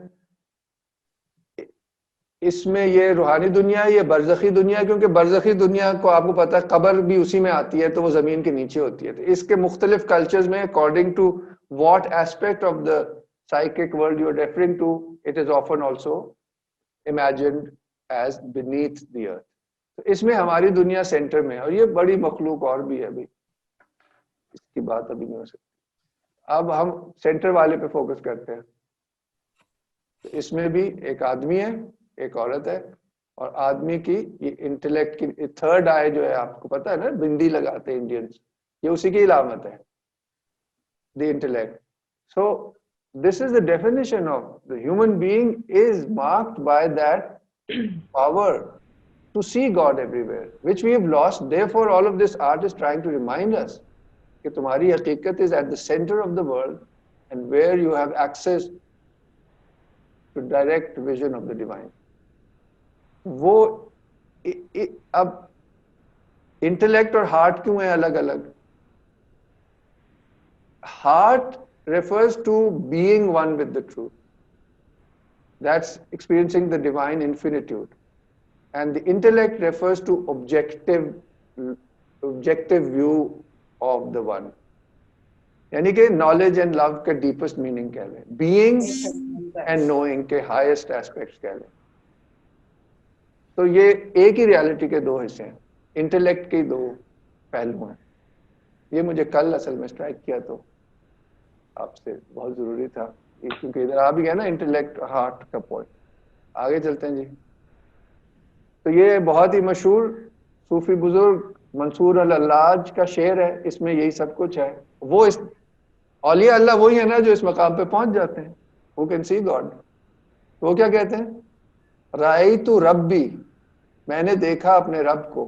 اس میں یہ روحانی دنیا ہے, یہ برزخی دنیا ہے, کیونکہ برزخی دنیا کو آپ کو پتا ہے قبر بھی اسی میں آتی ہے, تو وہ زمین کے نیچے ہوتی ہے. تو اس کے مختلف کلچرز میں according to what aspect of the psychic world you are referring to, it is often also imagined as beneath the earth. تو اس میں ہماری دنیا سینٹر میں ہے, اور یہ بڑی مخلوق اور بھی ہے, ابھی اس کی بات ابھی نہیں ہو سکتی. اب ہم سینٹر والے پہ فوکس کرتے ہیں. تو اس میں بھی ایک آدمی ہے, ایک عورت ہے, اور آدمی کی یہ انٹلیکٹ کی تھرڈ آئی جو ہے, آپ کو پتا ہے نا بندی لگاتے ہیں انڈینس, یہ اسی کی علامت ہے, the intellect. So this is the definition of the human being is marked by that power to see God everywhere, which we have lost. Therefore, all of this art is trying to remind us that tumhari haqiqat is at the center of the world and where you have access to direct vision of the divine. وہ اب intellect اور heart کیوں ہیں الگ الگ؟ Heart refers to being one with the truth. That's experiencing the divine infinitude. And the intellect refers to objective view of the one. یعنی کہ knowledge and love کا deepest meaning کہہ لیں, being and knowing کے highest aspects کہہ لیں. تو یہ ایک ہی ریالٹی کے دو حصے ہیں, انٹلیکٹ کے دو پہلو ہیں. یہ مجھے کل اصل میں اسٹرائک کیا تو آپ سے بہت ضروری تھا, کیونکہ ادھر آ بھی گیا نا انٹلیکٹ ہارٹ کا پوائنٹ. آگے چلتے ہیں جی. تو یہ بہت ہی مشہور صوفی بزرگ منصور الحلاج کا شعر ہے, اس میں یہی سب کچھ ہے. وہ اس اولیاء اللہ وہی ہے نا جو اس مقام پہ پہنچ جاتے ہیں, who can see God. وہ کیا کہتے ہیں, رأیت ربی, میں نے دیکھا اپنے رب کو,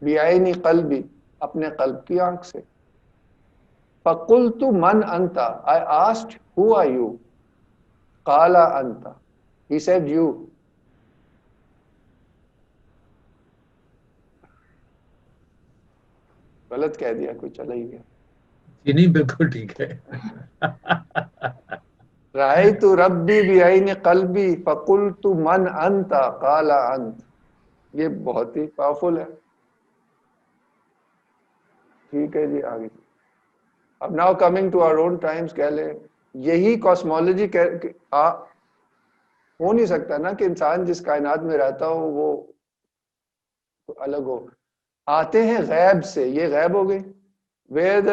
بعینی قلبی, اپنے قلب کی آنکھ سے. فقلت من انت, I asked who are you, قال انت, he said you. غلط کہہ دیا, کوئی چلا ہی گیا. جی نہیں بالکل ٹھیک ہے. رأیت ربی بعین قلبی فقلت من انت قال انت. یہ بہت ہی پاورفل ہے. ٹھیک ہے جی, آگے. اب now coming to our own times, کہہ لیں یہی کاسمولوجی ہو نہیں سکتا نا کہ انسان جس کائنات میں رہتا ہو وہ الگ ہو. آتے ہیں غیب سے, یہ غیب ہو گئی. وید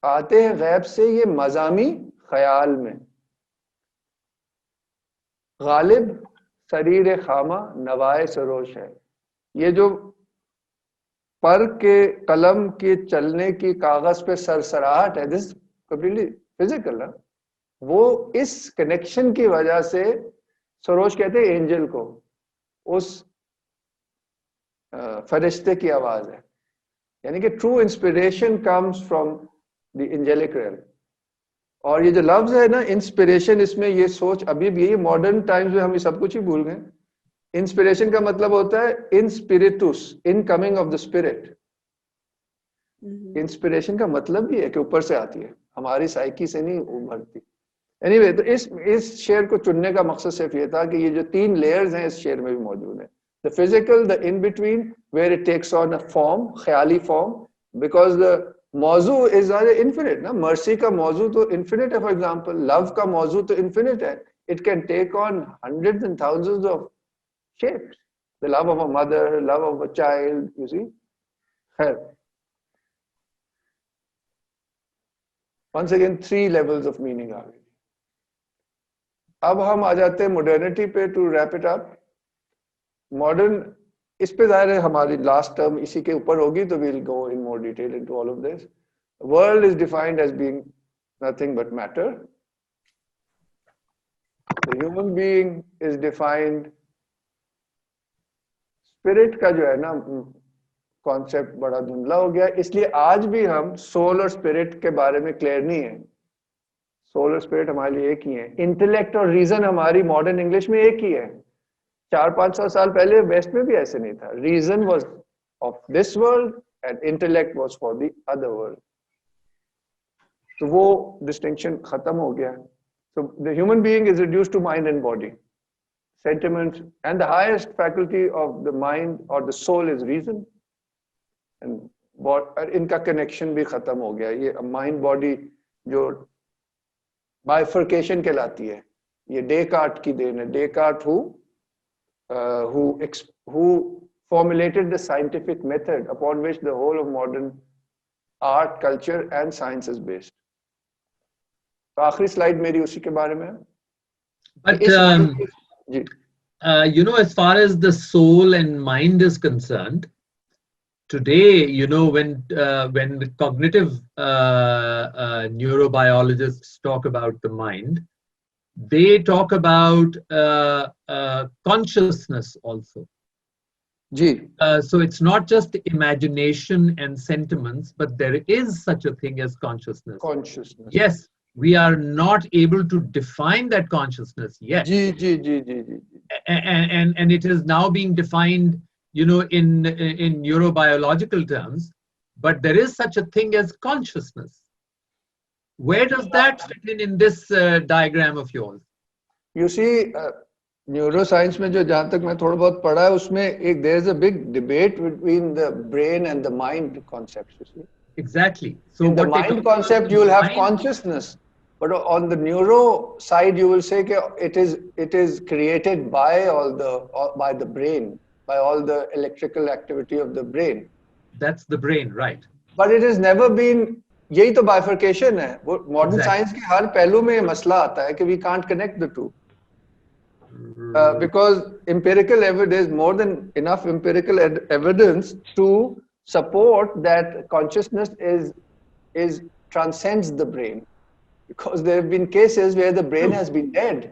آتے ہیں غیب سے, یہ مضامی خیال میں. غالب سریر خامہ نوائے سروش ہے. یہ جو پر کے قلم کے چلنے کی کاغذ پہ سرسراہٹ ہے, دس کمپلیٹلی فزیکل ہے. وہ اس کنیکشن کی وجہ سے, سروش کہتے ہیں اینجل کو, اس فرشتے کی آواز ہے. یعنی کہ true inspiration comes from the angelic realm. اور یہ جو لفظ ہے نا انسپریشن, اس میں یہ سوچ ابھی بھی, یہ ماڈرن ٹائمز میں ہم یہ سب کچھ ہی بھول گئے. انسپریشن کا مطلب ہوتا ہے in spirits, in coming of the spirit. Inspiration کا مطلب بھی ہے کہ اوپر سے آتی ہے, ہماری سائیکی سے نہیں ابھرتی. اینی وے, تو اس شعر کو چننے کا مقصد صرف یہ تھا کہ یہ جو تین لیئرز ہیں اس شعر میں بھی موجود ہیں. The physical, the in between, where it takes on a form, خیالی فارم, بیکاز دا موضوع از انفینٹ نا. مرسی کا موضوع تو انفینٹ ہے. فار ایگزامپل لو کا موضوع تو انفینٹ ہے. It can take on hundred and thousand of shapes. The love of a mother, love of a child, you see. Once again, 3 levels of meaning are there. اب ہم آ جاتے ہیں modernity پہ. To wrap it up, modern, اس پہ ظاہر ہے ہماری لاسٹ ٹرم اسی کے اوپر ہوگی, تو we'll go in more detail into all of this. The world is defined as being nothing but matter. The human being is defined, spirit کا جو ہے نا کانسیپٹ بڑا دھندلا ہو گیا, اس لیے آج بھی ہم سول اور اسپرٹ کے بارے میں کلیئر نہیں ہے. سول اور اسپرٹ ہمارے لیے ایک ہی ہے. انٹلیکٹ اور ریزن ہماری ماڈرن انگلش میں ایک ہی ہے. 400-500 سال پہلے ویسٹ میں بھی ایسے نہیں تھا. Reason was of this world and intellect was for the other world. تو وہ ڈسٹنکشن ختم ہو گیا. So the human being is reduced to mind and body, sentiments, and the highest faculty of the mind or the soul is reason. And ان کا connection بھی ختم ہو گیا. یہ mind body جو bifurcation کہلاتی ہے, یہ ڈیکارٹ کی دین ہے. Descartes who formulated the scientific method upon which the whole of modern art, culture and science is based. تو آخری سلائڈ میری اسی کے بارے میں. But you know, as far as the soul and mind is concerned, today, you know, when the cognitive neurobiologists talk about the mind, they talk about consciousness also. So it's not just imagination and sentiments, but there is such a thing as consciousness. Yes, we are not able to define that consciousness yet. And it is now being defined, you know, in neurobiological terms, but there is such a thing as consciousness. Where does that fit in this diagram of yours? You see, neuro science میں جو جہاں تک میں تھوڑا بہت پڑھا ہے اس میں ایک there is a big debate between the brain and the mind concepts. Exactly. So in the mind concept you will have consciousness, but on the neuro side you will say that it is created by by the brain, by all the electrical activity of the brain. That's the brain, right? But it has never been, یہی تو bifurcation ہے. Modern science کے ہر پہلو میں یہ مسئلہ آتا ہے کہ we can't connect the two. Because empirical evidence, more than enough empirical evidence to support that consciousness is transcends the brain, because there have been cases where the brain has been dead.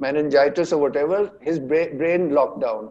meningitis or whatever, his brain locked down,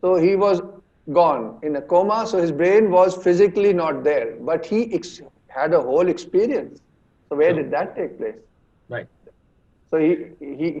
so he was gone in a coma, so his brain was physically not there, but he had a whole experience. So where did that take place? Right. So he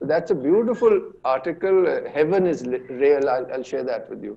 So that's a beautiful article. Heaven is real. I'll share that with you.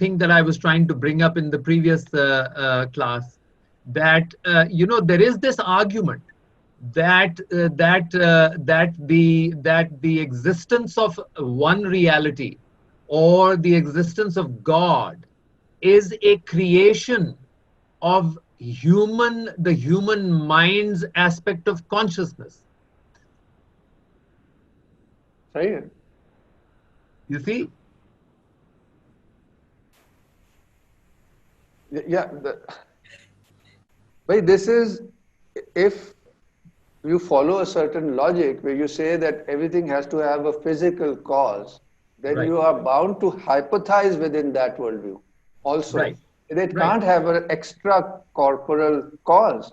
thing that I was trying to bring up in the previous class, that you know there is this argument that the existence of one reality or the existence of God is a creation of the human mind's aspect of consciousness. Right. You see? Yeah. But this is, if you follow a certain logic where you say that everything has to have a physical cause, then you are bound to hypothesize within that worldview also. Right. It can't have an extra corporal cause.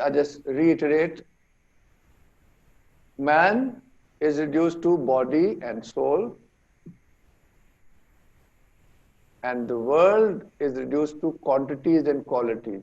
I just reiterate, man is reduced to body and soul, and the world is reduced to quantities and qualities.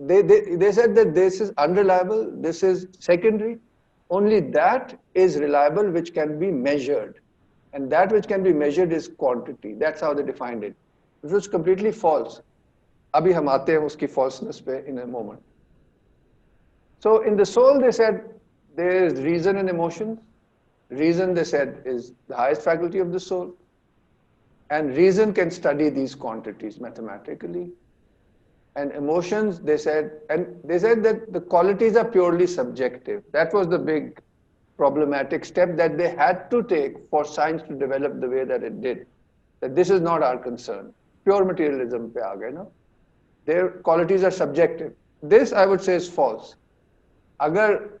they said that this is unreliable, this is secondary, only that is reliable which can be measured, and that which can be measured is quantity. That's how they defined it. It was completely false. Abhi hum aate hain uski falseness pe in a moment. So in the soul they said there is reason and emotions. Reason, they said, is the highest faculty of the soul, and reason can study these quantities mathematically. And emotions, they said that the qualities are purely subjective. That was the big problematic step that they had to take for science to develop the way that it did. That this is not our concern. Pure materialism pe aa gaye, no? Their qualities are subjective. This, I would say, is false. Agar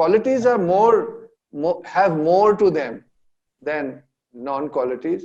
Qualities are have more to them than non-qualities.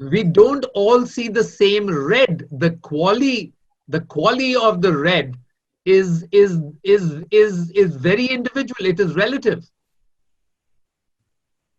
We don't all see the same red. The quality of the red is very individual. It is relative.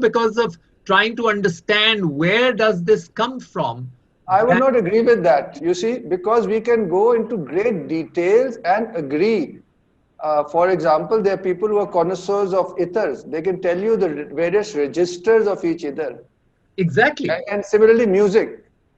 because of trying to understand where does this come from, I would not agree with that, you see, because we can go into great details and agree. For example, there are people who are connoisseurs of ethers. They can tell you the various registers of each ether. Exactly. And similarly, music.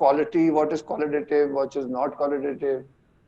quality, what is qualitative, what is not qualitative.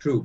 True.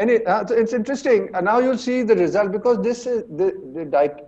And so it's interesting. And now you'll see the result because this is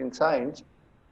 in science.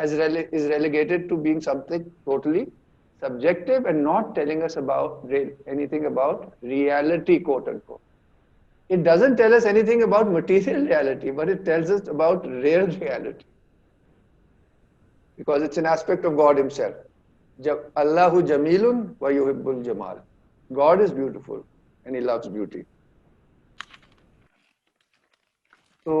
is relegated to being something totally subjective and not telling us about anything about reality, quote unquote. It doesn't tell us anything about material reality, but it tells us about real reality, because it's an aspect of God himself. Allahu jamilun wa yuhibbul jamal. God is beautiful and he loves beauty. So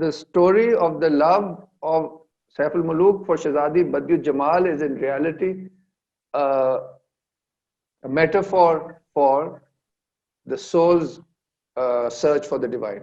the story of the love of Saif al-Muluk for Shehzadi Badiut Jamal is in reality a metaphor for the soul's search for the divine.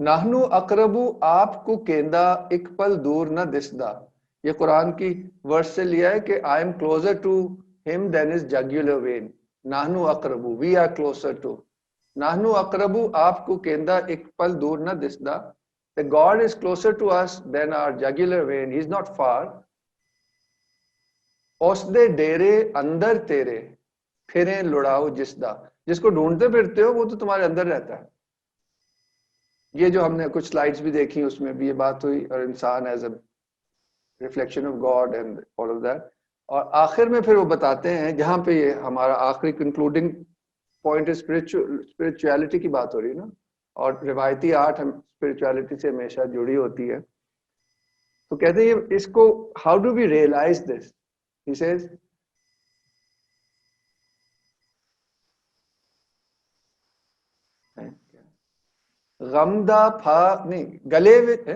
نحنو اقربو آپ کو کیندا ایک پل دور نہ دسدا. یہ قرآن کی ورس سے لیا ہے کہ I am closer to him than his jugular vein. نحنو اقربو, we are closer to. نحنو اقربو آپ کو کیندا ایک پل دور نہ دسدا. That God is closer to us than our jugular vein. He is not far. اس دے ڈیرے اندر تیرے پھریں لڑاؤ جسدا. جس کو ڈھونڈتے پھرتے ہو وہ تو تمہارے اندر رہتا ہے. یہ جو ہم نے کچھ سلائیڈز بھی دیکھی اس میں بھی یہ بات ہوئی, اور انسان as a reflection of God and all of that. اور آخر میں پھر وہ بتاتے ہیں, جہاں پہ یہ ہمارا آخری کنکلوڈنگ پوائنٹ اسپرچویلٹی کی بات ہو رہی ہے نا, اور روایتی آرٹ ہم اسپرچویلٹی سے ہمیشہ جڑی ہوتی ہے, تو کہتے ہیں اس کو how do we realise this. He says غمدہ پھا نہیں گلے وچ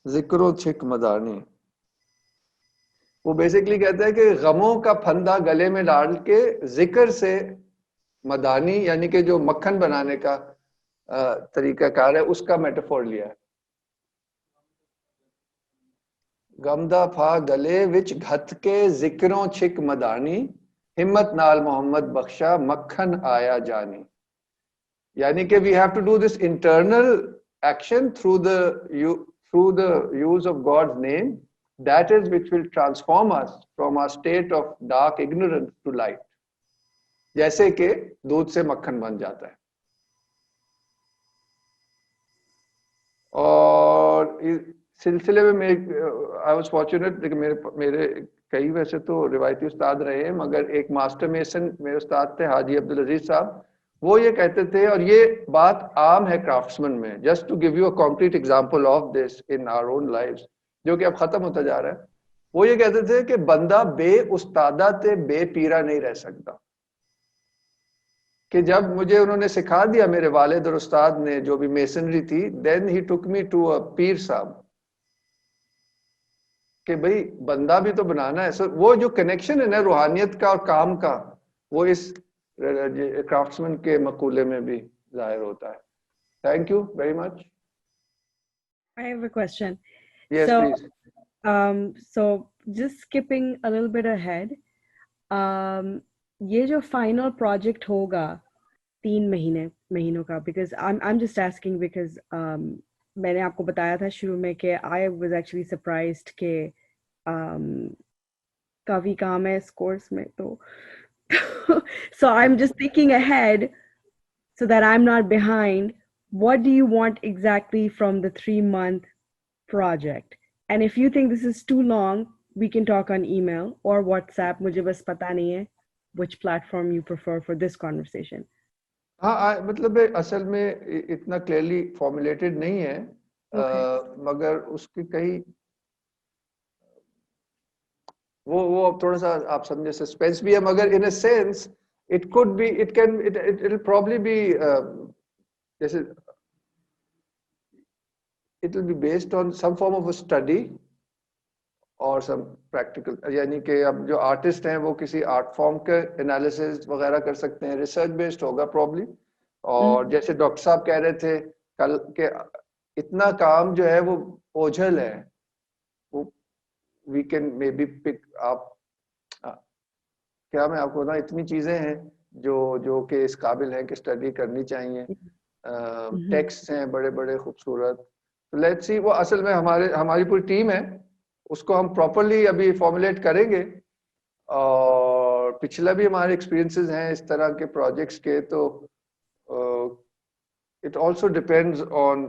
ذکر و چھک مدانی. وہ بیسکلی کہتا ہے کہ غموں کا پھندا گلے میں ڈال کے ذکر سے مدانی, یعنی کہ جو مکھن بنانے کا طریقہ کار ہے, اس کا میٹافور لیا ہے. غمدہ پھا گلے وچ گھت کے ذکروں چھک مدانی, ہمت نال محمد بخشا مکھن آیا جانی. یعنی کہ we have to do this internal action through the use of God's name. That is which will transform us from our state of dark ignorance to light. جیسے کہ دودھ سے مکھن بن جاتا ہے. اور سلسلے میں I was fortunate کہ میرے کئی ویسے تو روایتی استاد رہے ہیں, مگر ایک ماسٹر میسن میرے استاد تھے حاجی عبدالعزیز صاحب. وہ یہ کہتے تھے, اور یہ بات عام ہے کرافٹسمن میں, just to give you a concrete example of this in our own lives, جو کہ اب ختم ہوتا جا رہا ہے. وہ یہ کہتے تھے کہ بندہ بے استادہ تے بے پیرا نہیں رہ سکتا. کہ جب مجھے انہوں نے سکھا دیا میرے والد اور استاد نے جو بھی میسنری تھی, دین ہی ٹک می ٹو اے پیر صاحب, کہ بھئی بندہ بھی تو بنانا ہے. وہ جو کنیکشن ہے نا روحانیت کا اور کام کا, وہ اس کرافٹسمن کے مقولے میں بھی ظاہر ہوتا ہے. Thank you very much. I have a question. Yes, please. So just skipping a little bit ahead, یہ جو فائنل پروجیکٹ ہوگا 3 مہینوں کا, because I'm just asking because میں نے آپ کو بتایا تھا شروع میں کہ I was actually surprised کہ کافی کام ہے اس کورس میں, تو so I'm just thinking ahead so that I'm not behind. What do you want exactly from the 3-month project? And if you think this is too long, we can talk on email or WhatsApp. مجھے بس پتا نہیں ہے which platform you prefer for this conversation. ہاں مطلب اصل میں اتنا کلیئرلی فارمولیٹڈ نہیں ہے, مگر اس کی کئی وہ تھوڑا سا آپ سمجھے سسپینس بھی ہے, مگر in a sense it could be, it'll probably be جیسے it will be based on some form of a study or some practical, یعنی کہ اب جو آرٹسٹ ہیں وہ کسی آرٹ فارم کے انالیسز وغیرہ کر سکتے ہیں, ریسرچ بیسڈ ہوگا پروبلی. اور جیسے ڈاکٹر صاحب کہہ رہے تھے کل کہ اتنا کام جو ہے وہ اوجھل ہے, وہ وی کین مے بی پک آپ, کیا میں آپ کو بتاؤں, اتنی چیزیں ہیں جو کہ اس قابل ہیں کہ اسٹڈی کرنی چاہیے. ٹیکسٹ ہیں بڑے بڑے خوبصورت. لیٹس سی, وہ اصل میں ہماری پوری ٹیم ہے, اس کو ہم پراپرلی ابھی فارمولیٹ کریں گے. اور پچھلا بھی ہمارے ایکسپیرینسز ہیں اس طرح کے پروجیکٹس کے, تو اٹ آلسو ڈپینڈز آن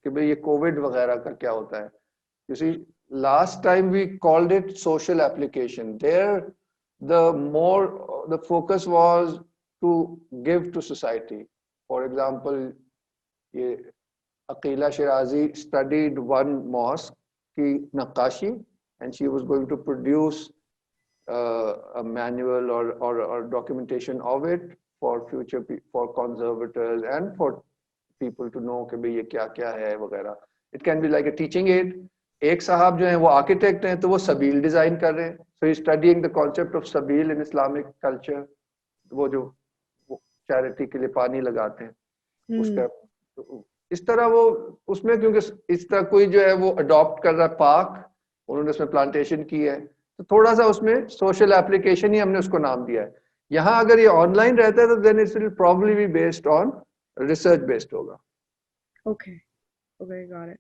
کہ بھئی یہ کووڈ وغیرہ کا کیا ہوتا ہے. You see last time we called it social application. There the focus was to give to society. For example, Aqila Shirazi studied one mosque ki naqashi, and she was going to produce a manual or documentation of it for future for conservators and for people to know کہ یہ کیا کیا ہے وغیرہ. It can be like a teaching aid. ایک صاحب جو ہیں وہ آرکیٹیکٹ ہیں, تو وہ سبیل ڈیزائن کر رہے ہیں. So he's studying the concept of سبیل in Islamic culture. وہ جو چیریٹی کے لیے پانی لگاتے ہیں. اس کا اس طرح وہ اس میں کیونکہ اس طرح کوئی جو ہے وہ اڈاپٹ کر رہا ہے پارک, انہوں نے اس میں پلانٹیشن کی ہے, تو تھوڑا سا اس میں سوشل اپلیکیشن ہی ہم نے اس کو نام دیا ہے. یہاں اگر یہ آن لائن رہتا ہے تو then it will probably be based on research based ہوگا. Okay, got it.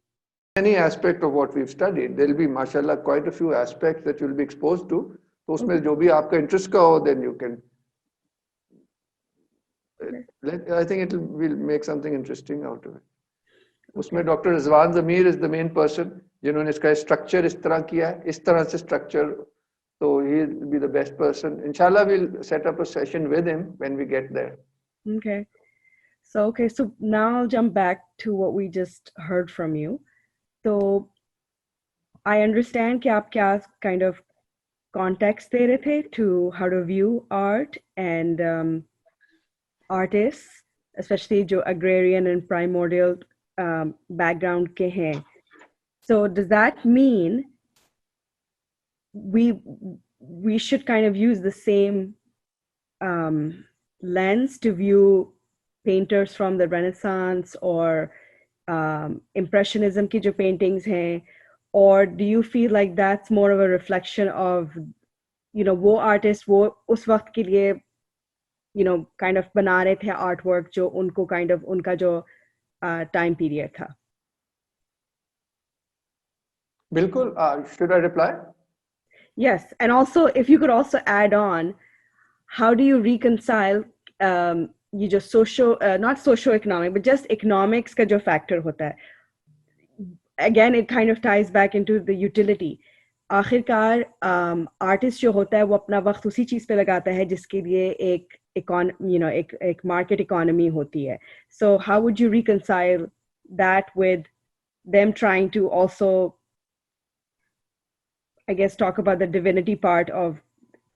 Any aspect of what we've studied, there will be mashallah quite a few aspects that you'll be exposed to. تو اس میں جو بھی آپ کا interest کا ہو, then you can I think it will make something interesting out of it. اس میں doctor رضوان ضمیر از دا مین person جنہوں نے اس کا اسٹرکچر اس طرح کیا ہے, اس طرح سے اسٹرکچر, تو he will be the best person. انشاءاللہ we'll set up a session with him when we get there. Okay. So now I'll jump back to what we just heard from you. So I understand کہ آپ کیا kind of context دے رہے تھے to how to view art and artists, especially جو agrarian and primordial background کے ہیں. So does that mean we should kind of use the same lens to view painters from the Renaissance or Impressionism کی جو paintings ہیں, or do you feel like that's more of a reflection of, you know, وہ artist وہ اس وقت کے لیے, you know, kind of بنا رہے تھے آرٹ ورک جو ان کو kind of ان کا جو ٹائم پیریڈ تھا؟ بالکل. Should I reply? Yes, and also if you could also add on, how do you reconcile یہ جو not socio-economic but just economics کا جو factor ہوتا ہے, again it kind of ties back into the utility. آخر کار artist جو ہوتا ہے وہ اپنا وقت اسی چیز پہ لگاتا ہے جس کے لیے ایک ایک مارکیٹ اکانومی ہوتی ہے. So how would you reconcile that with them trying to also, I guess, talk about the divinity part of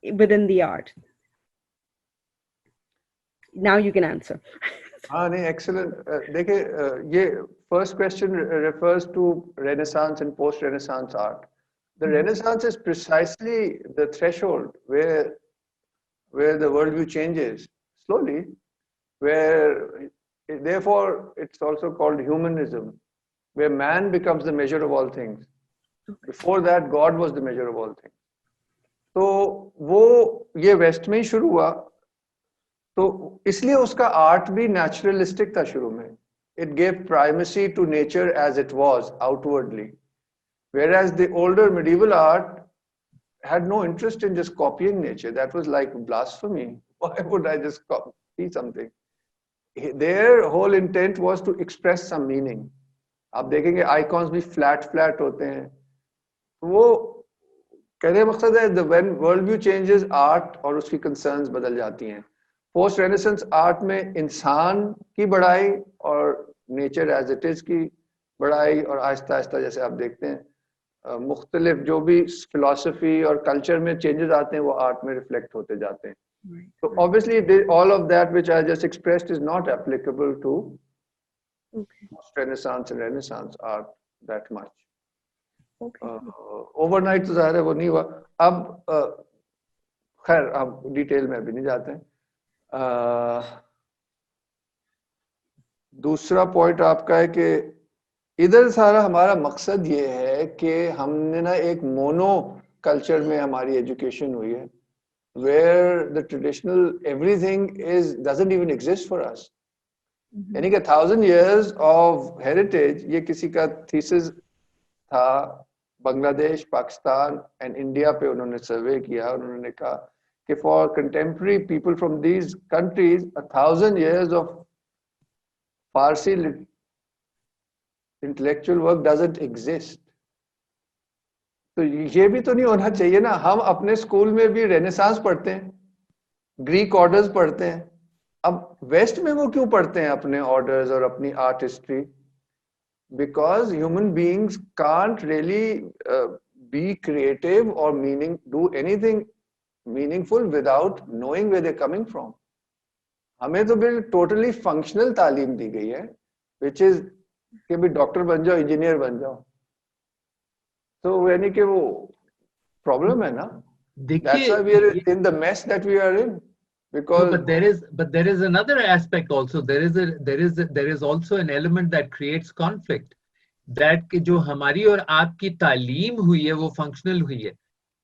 within the art? Now you can answer. نہیں, excellent. دیکھیں, یہ first question refers to Renaissance and post-Renaissance art. The Renaissance is precisely the threshold where the worldview changes slowly, where therefore it's also called humanism, where man becomes the measure of all things. Before that, God was the measure of all things. تو وہ یہ waste میں ہی شروع ہوا, تو اس لیے اس کا art بھی نیچرلسٹک تھا شروع میں. It gave primacy to nature as it was outwardly. Whereas the older medieval art had no interest in just copying nature. That was like blasphemy. Why would I just copy something? Their whole intent was to express some meaning. آپ دیکھیں گے icons بھی flat ہوتے ہیں. وہ کہنے مقصد ہے when world view changes, art اور اس کی concerns بدل جاتی ہیں. پوسٹ رینیسنس آرٹ میں انسان کی بڑائی اور نیچر ایز اٹ از کی بڑائی, اور آہستہ آہستہ جیسے آپ دیکھتے ہیں مختلف جو بھی فلسفی اور کلچر میں چینجز آتے ہیں وہ آرٹ میں ریفلیکٹ ہوتے جاتے ہیں. So obviously all of that which I just expressed is not applicable to Renaissance and Renaissance art that much. Overnight تو ظاہر ہے وہ نہیں ہوا. اب خیر اب ڈیٹیل میں ابھی نہیں جاتے ہیں. دوسرا پوائنٹ آپ کا ہے کہ ادھر سارا ہمارا مقصد یہ ہے کہ ہم نے نا ایک مونو کلچر میں ہماری ایجوکیشن ہوئی ہے, where the traditional everything doesn't even exist for us. یعنی کہ 1000 years of heritage یہ کسی کا تھیسس تھا بنگلہ دیش, پاکستان اینڈ انڈیا پہ انہوں نے سروے کیا. انہوں نے کہا کہ for contemporary people from these countries 1000 years of Farsi intellectual work doesn't exist. تو یہ بھی تو نہیں ہونا چاہیے نا. ہم اپنے اسکول میں بھی رینیسانس پڑھتے ہیں, گریک آرڈرز پڑھتے ہیں. اب ویسٹ میں وہ کیوں پڑھتے ہیں اپنے آرڈرز اور اپنی art history? Because human beings can't really be creative اور do anything meaningful without knowing where they're coming from. ہمیں تو بالکل ٹوٹلی فنکشنل تعلیم دی گئی ہے, which is کہ بھی ڈاکٹر بن جاؤ, انجینئر بن جاؤ. تو یعنی کہ وہ پرابلم ہے نا. That's why we are in the mess that we are in. because but there is another aspect also. There is also an element that creates conflict. That کہ جو ہماری اور آپ کی تعلیم ہوئی ہے وہ فنکشنل ہوئی ہے,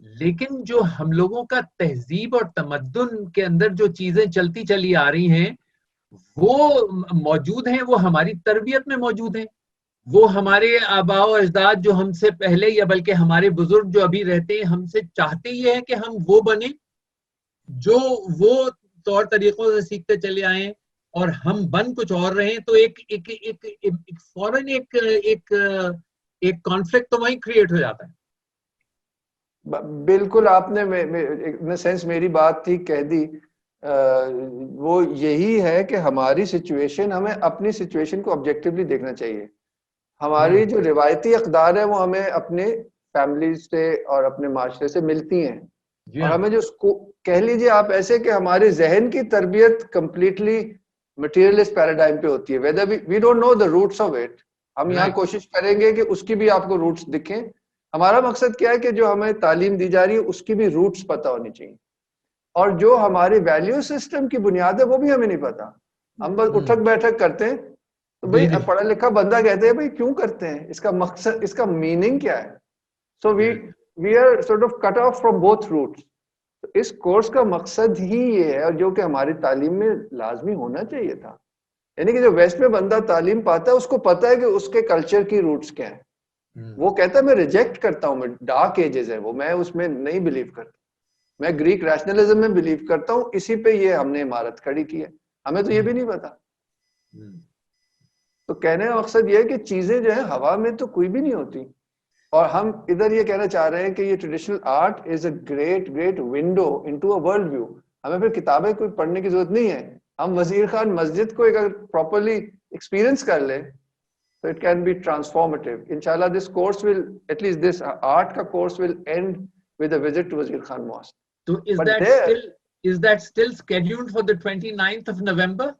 لیکن جو ہم لوگوں کا تہذیب اور تمدن کے اندر جو چیزیں چلتی چلی آ رہی ہیں وہ موجود ہیں, وہ ہماری تربیت میں موجود ہیں, وہ ہمارے آباء و اجداد جو ہم سے پہلے یا بلکہ ہمارے بزرگ جو ابھی رہتے ہیں ہم سے چاہتے یہ ہے کہ ہم وہ بنیں جو وہ طور طریقوں سے سیکھتے چلے آئیں, اور ہم بن کچھ اور رہیں. تو ایک فوراً ایک کانفلکٹ تو وہیں کریٹ ہو جاتا ہے. بالکل آپ نے سینس میری بات تھی کہہ دی. وہ یہی ہے کہ ہماری سچویشن, ہمیں اپنی سچویشن کو آبجیکٹیولی دیکھنا چاہیے. ہماری جو روایتی اقدار ہے وہ ہمیں اپنے فیملی سے اور اپنے معاشرے سے ملتی ہیں, اور ہمیں جو کہہ لیجیے آپ ایسے کہ ہمارے ذہن کی تربیت کمپلیٹلی مٹیریلسٹ پیراڈائم پہ ہوتی ہے. whether we don't know the roots of it. ہم یہاں کوشش کریں گے کہ اس کی بھی آپ کو روٹس دکھیں. ہمارا مقصد کیا ہے کہ جو ہمیں تعلیم دی جا رہی ہے اس کی بھی روٹس پتہ ہونی چاہیے, اور جو ہماری ویلیو سسٹم کی بنیاد ہے وہ بھی ہمیں نہیں پتا. ہم بس اٹھک بیٹھک کرتے ہیں. تو بھائی پڑھا لکھا بندہ کہتے ہیں بھائی کیوں کرتے ہیں, اس کا مقصد, اس کا میننگ کیا ہے. So we are sort of cut off from both roots. تو اس کورس کا مقصد ہی یہ ہے, اور جو کہ ہماری تعلیم میں لازمی ہونا چاہیے تھا. یعنی کہ جو ویسٹ میں بندہ تعلیم پاتا ہے اس کو پتا ہے کہ اس کے کلچر کی روٹس کیا ہیں. وہ کہتا ہے میں ریجیکٹ کرتا ہوں, میں ڈارک ایجز ہے وہ, میں اس میں نہیں بلیو کرتا, میں گریک ریشنلزم میں بلیو کرتا ہوں. اسی پہ یہ ہم نے عمارت کھڑی کی ہے, ہمیں تو یہ بھی نہیں پتا. تو کہنے کا مقصد یہ ہے کہ چیزیں جو ہیں ہوا میں تو کوئی بھی نہیں ہوتی, اور ہم ادھر یہ کہنا چاہ رہے ہیں کہ یہ traditional art is a great window into a world view. ہمیں پھر کتابیں کوئی پڑھنے کی ضرورت نہیں ہے. ہم وزیر خان مسجد کو اگر پراپرلی ایکسپیرئنس کر لیں تو اٹ کین بی ٹرانسفارمیٹیو. انشاءاللہ this course will, at least this art کا course will end with a visit to Wazir Khan Mosque. تو is that still scheduled for the 29th of November?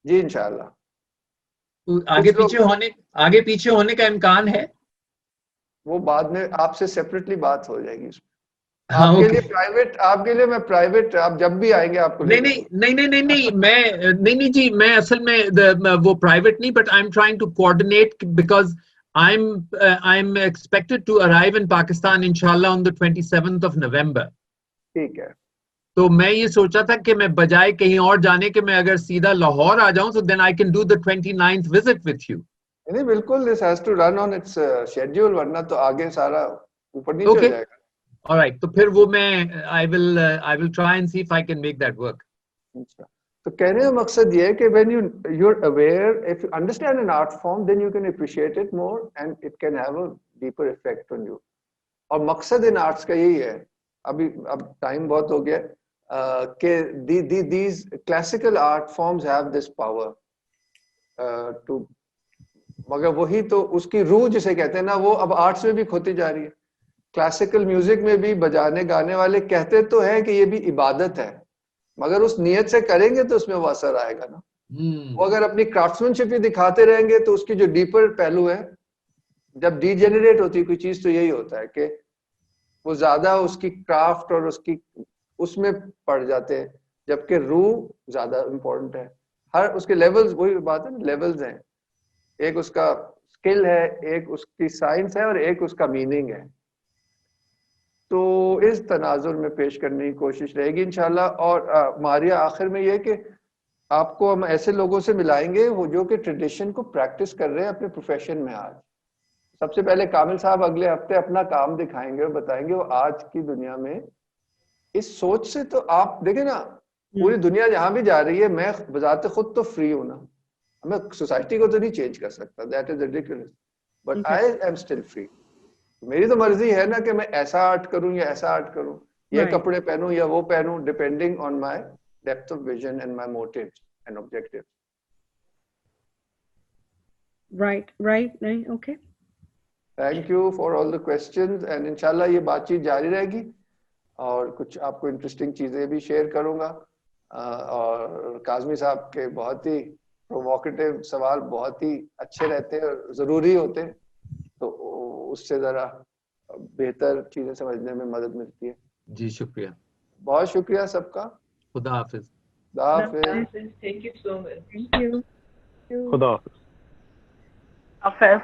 جی انشاءاللہ. آگے پیچھے ہونے کا امکان ہے. وہ بعد میں آپ سے سیپریٹلی بات ہو جائے گی اس میں. آپ کے لیے پرائیویٹ, آپ کے لیے میں پرائیویٹ, آپ جب بھی آئیں گے آپ کو نہیں جی, میں اصل میں وہ پرائیویٹ نہیں, but I am trying to coordinate because I am expected to arrive in Pakistan inshallah on the 27th of November. ٹھیک ہے. تو میں یہ سوچا تھا کہ میں بجائے کہیں اور جانے کے میں اگر سیدھا لاہور آ جاؤں, so then I can do the 29th visit with you. نہیں بالکل, this has to run on its schedule, ورنہ تو آگے سارا اوپر نیچے ہو جائے گا. All right, تو پھر وہ میں I will try and see if I can make that work. تو کہنے کا مقصد یہ ہے کہ when you're aware, if you understand an art form, then you can appreciate it more and it can have a deeper effect on you. اور مقصد ان arts کا یہی ہے. اب ٹائم بہت ہو گیا کہ these classical art forms have this power to, مگر وہی تو اس کی روح جسے کہتے ہیں نا, وہ اب آرٹس میں بھی کھوتی جا رہی ہے. کلاسیکل میوزک میں بھی بجانے گانے والے کہتے تو ہیں کہ یہ بھی عبادت ہے, مگر اس نیت سے کریں گے تو اس میں وہ اثر آئے گا نا. وہ اگر اپنی کرافٹسمین شپ ہی دکھاتے رہیں گے تو اس کی جو ڈیپر پہلو ہے, جب ڈی جنریٹ ہوتی ہے کوئی چیز تو یہی ہوتا ہے کہ وہ زیادہ اس کی کرافٹ اور اس میں پڑ جاتے ہیں, جبکہ روح زیادہ امپورٹنٹ ہے. ہر اس کے لیولز, وہی بات ہے نا, لیولز ہیں. ایک اس کا اسکل ہے, ایک اس کی سائنس ہے, اور ایک اس کا میننگ ہے. تو اس تناظر میں پیش کرنے کی کوشش رہے گی انشاءاللہ. اور ماریا آخر میں یہ کہ آپ کو ہم ایسے لوگوں سے ملائیں گے وہ جو کہ ٹریڈیشن کو پریکٹس کر رہے ہیں اپنے پروفیشن میں. آج سب سے پہلے کامل صاحب اگلے ہفتے اپنا کام دکھائیں گے اور بتائیں گے وہ آج کی دنیا میں اس سوچ سے. تو آپ دیکھیں نا, پوری دنیا جہاں بھی جا رہی ہے, میں بذات خود تو فری ہوں نا, میں سوسائٹی کو تو نہیں چینج کر سکتا, that is ridiculous, but I am still free. میری تو مرضی ہے نا کہ میں ایسا آرٹ کروں یا ایسا آرٹ کروں, یہ کپڑے پہنوں یا وہ پہنوں, depending on my depth of vision and my motives and objectives. Right. Okay. Thank you for all the questions, and انشاءاللہ یہ بات چیت جاری رہے گی, اور کچھ آپ کو انٹرسٹنگ چیزیں بھی شیئر کروں گا. اور کاظمی صاحب کے بہت ہی پروووکیٹیو سوال بہت ہی اچھے رہتے ہیں اور ضروری ہوتے ہیں, تو اس سے ذرا بہتر چیزیں سمجھنے میں مدد ملتی ہے. جی شکریہ, بہت شکریہ سب کا. خدا حافظ. Thank you so much. Thank you. Khuda Hafiz. Hafiz.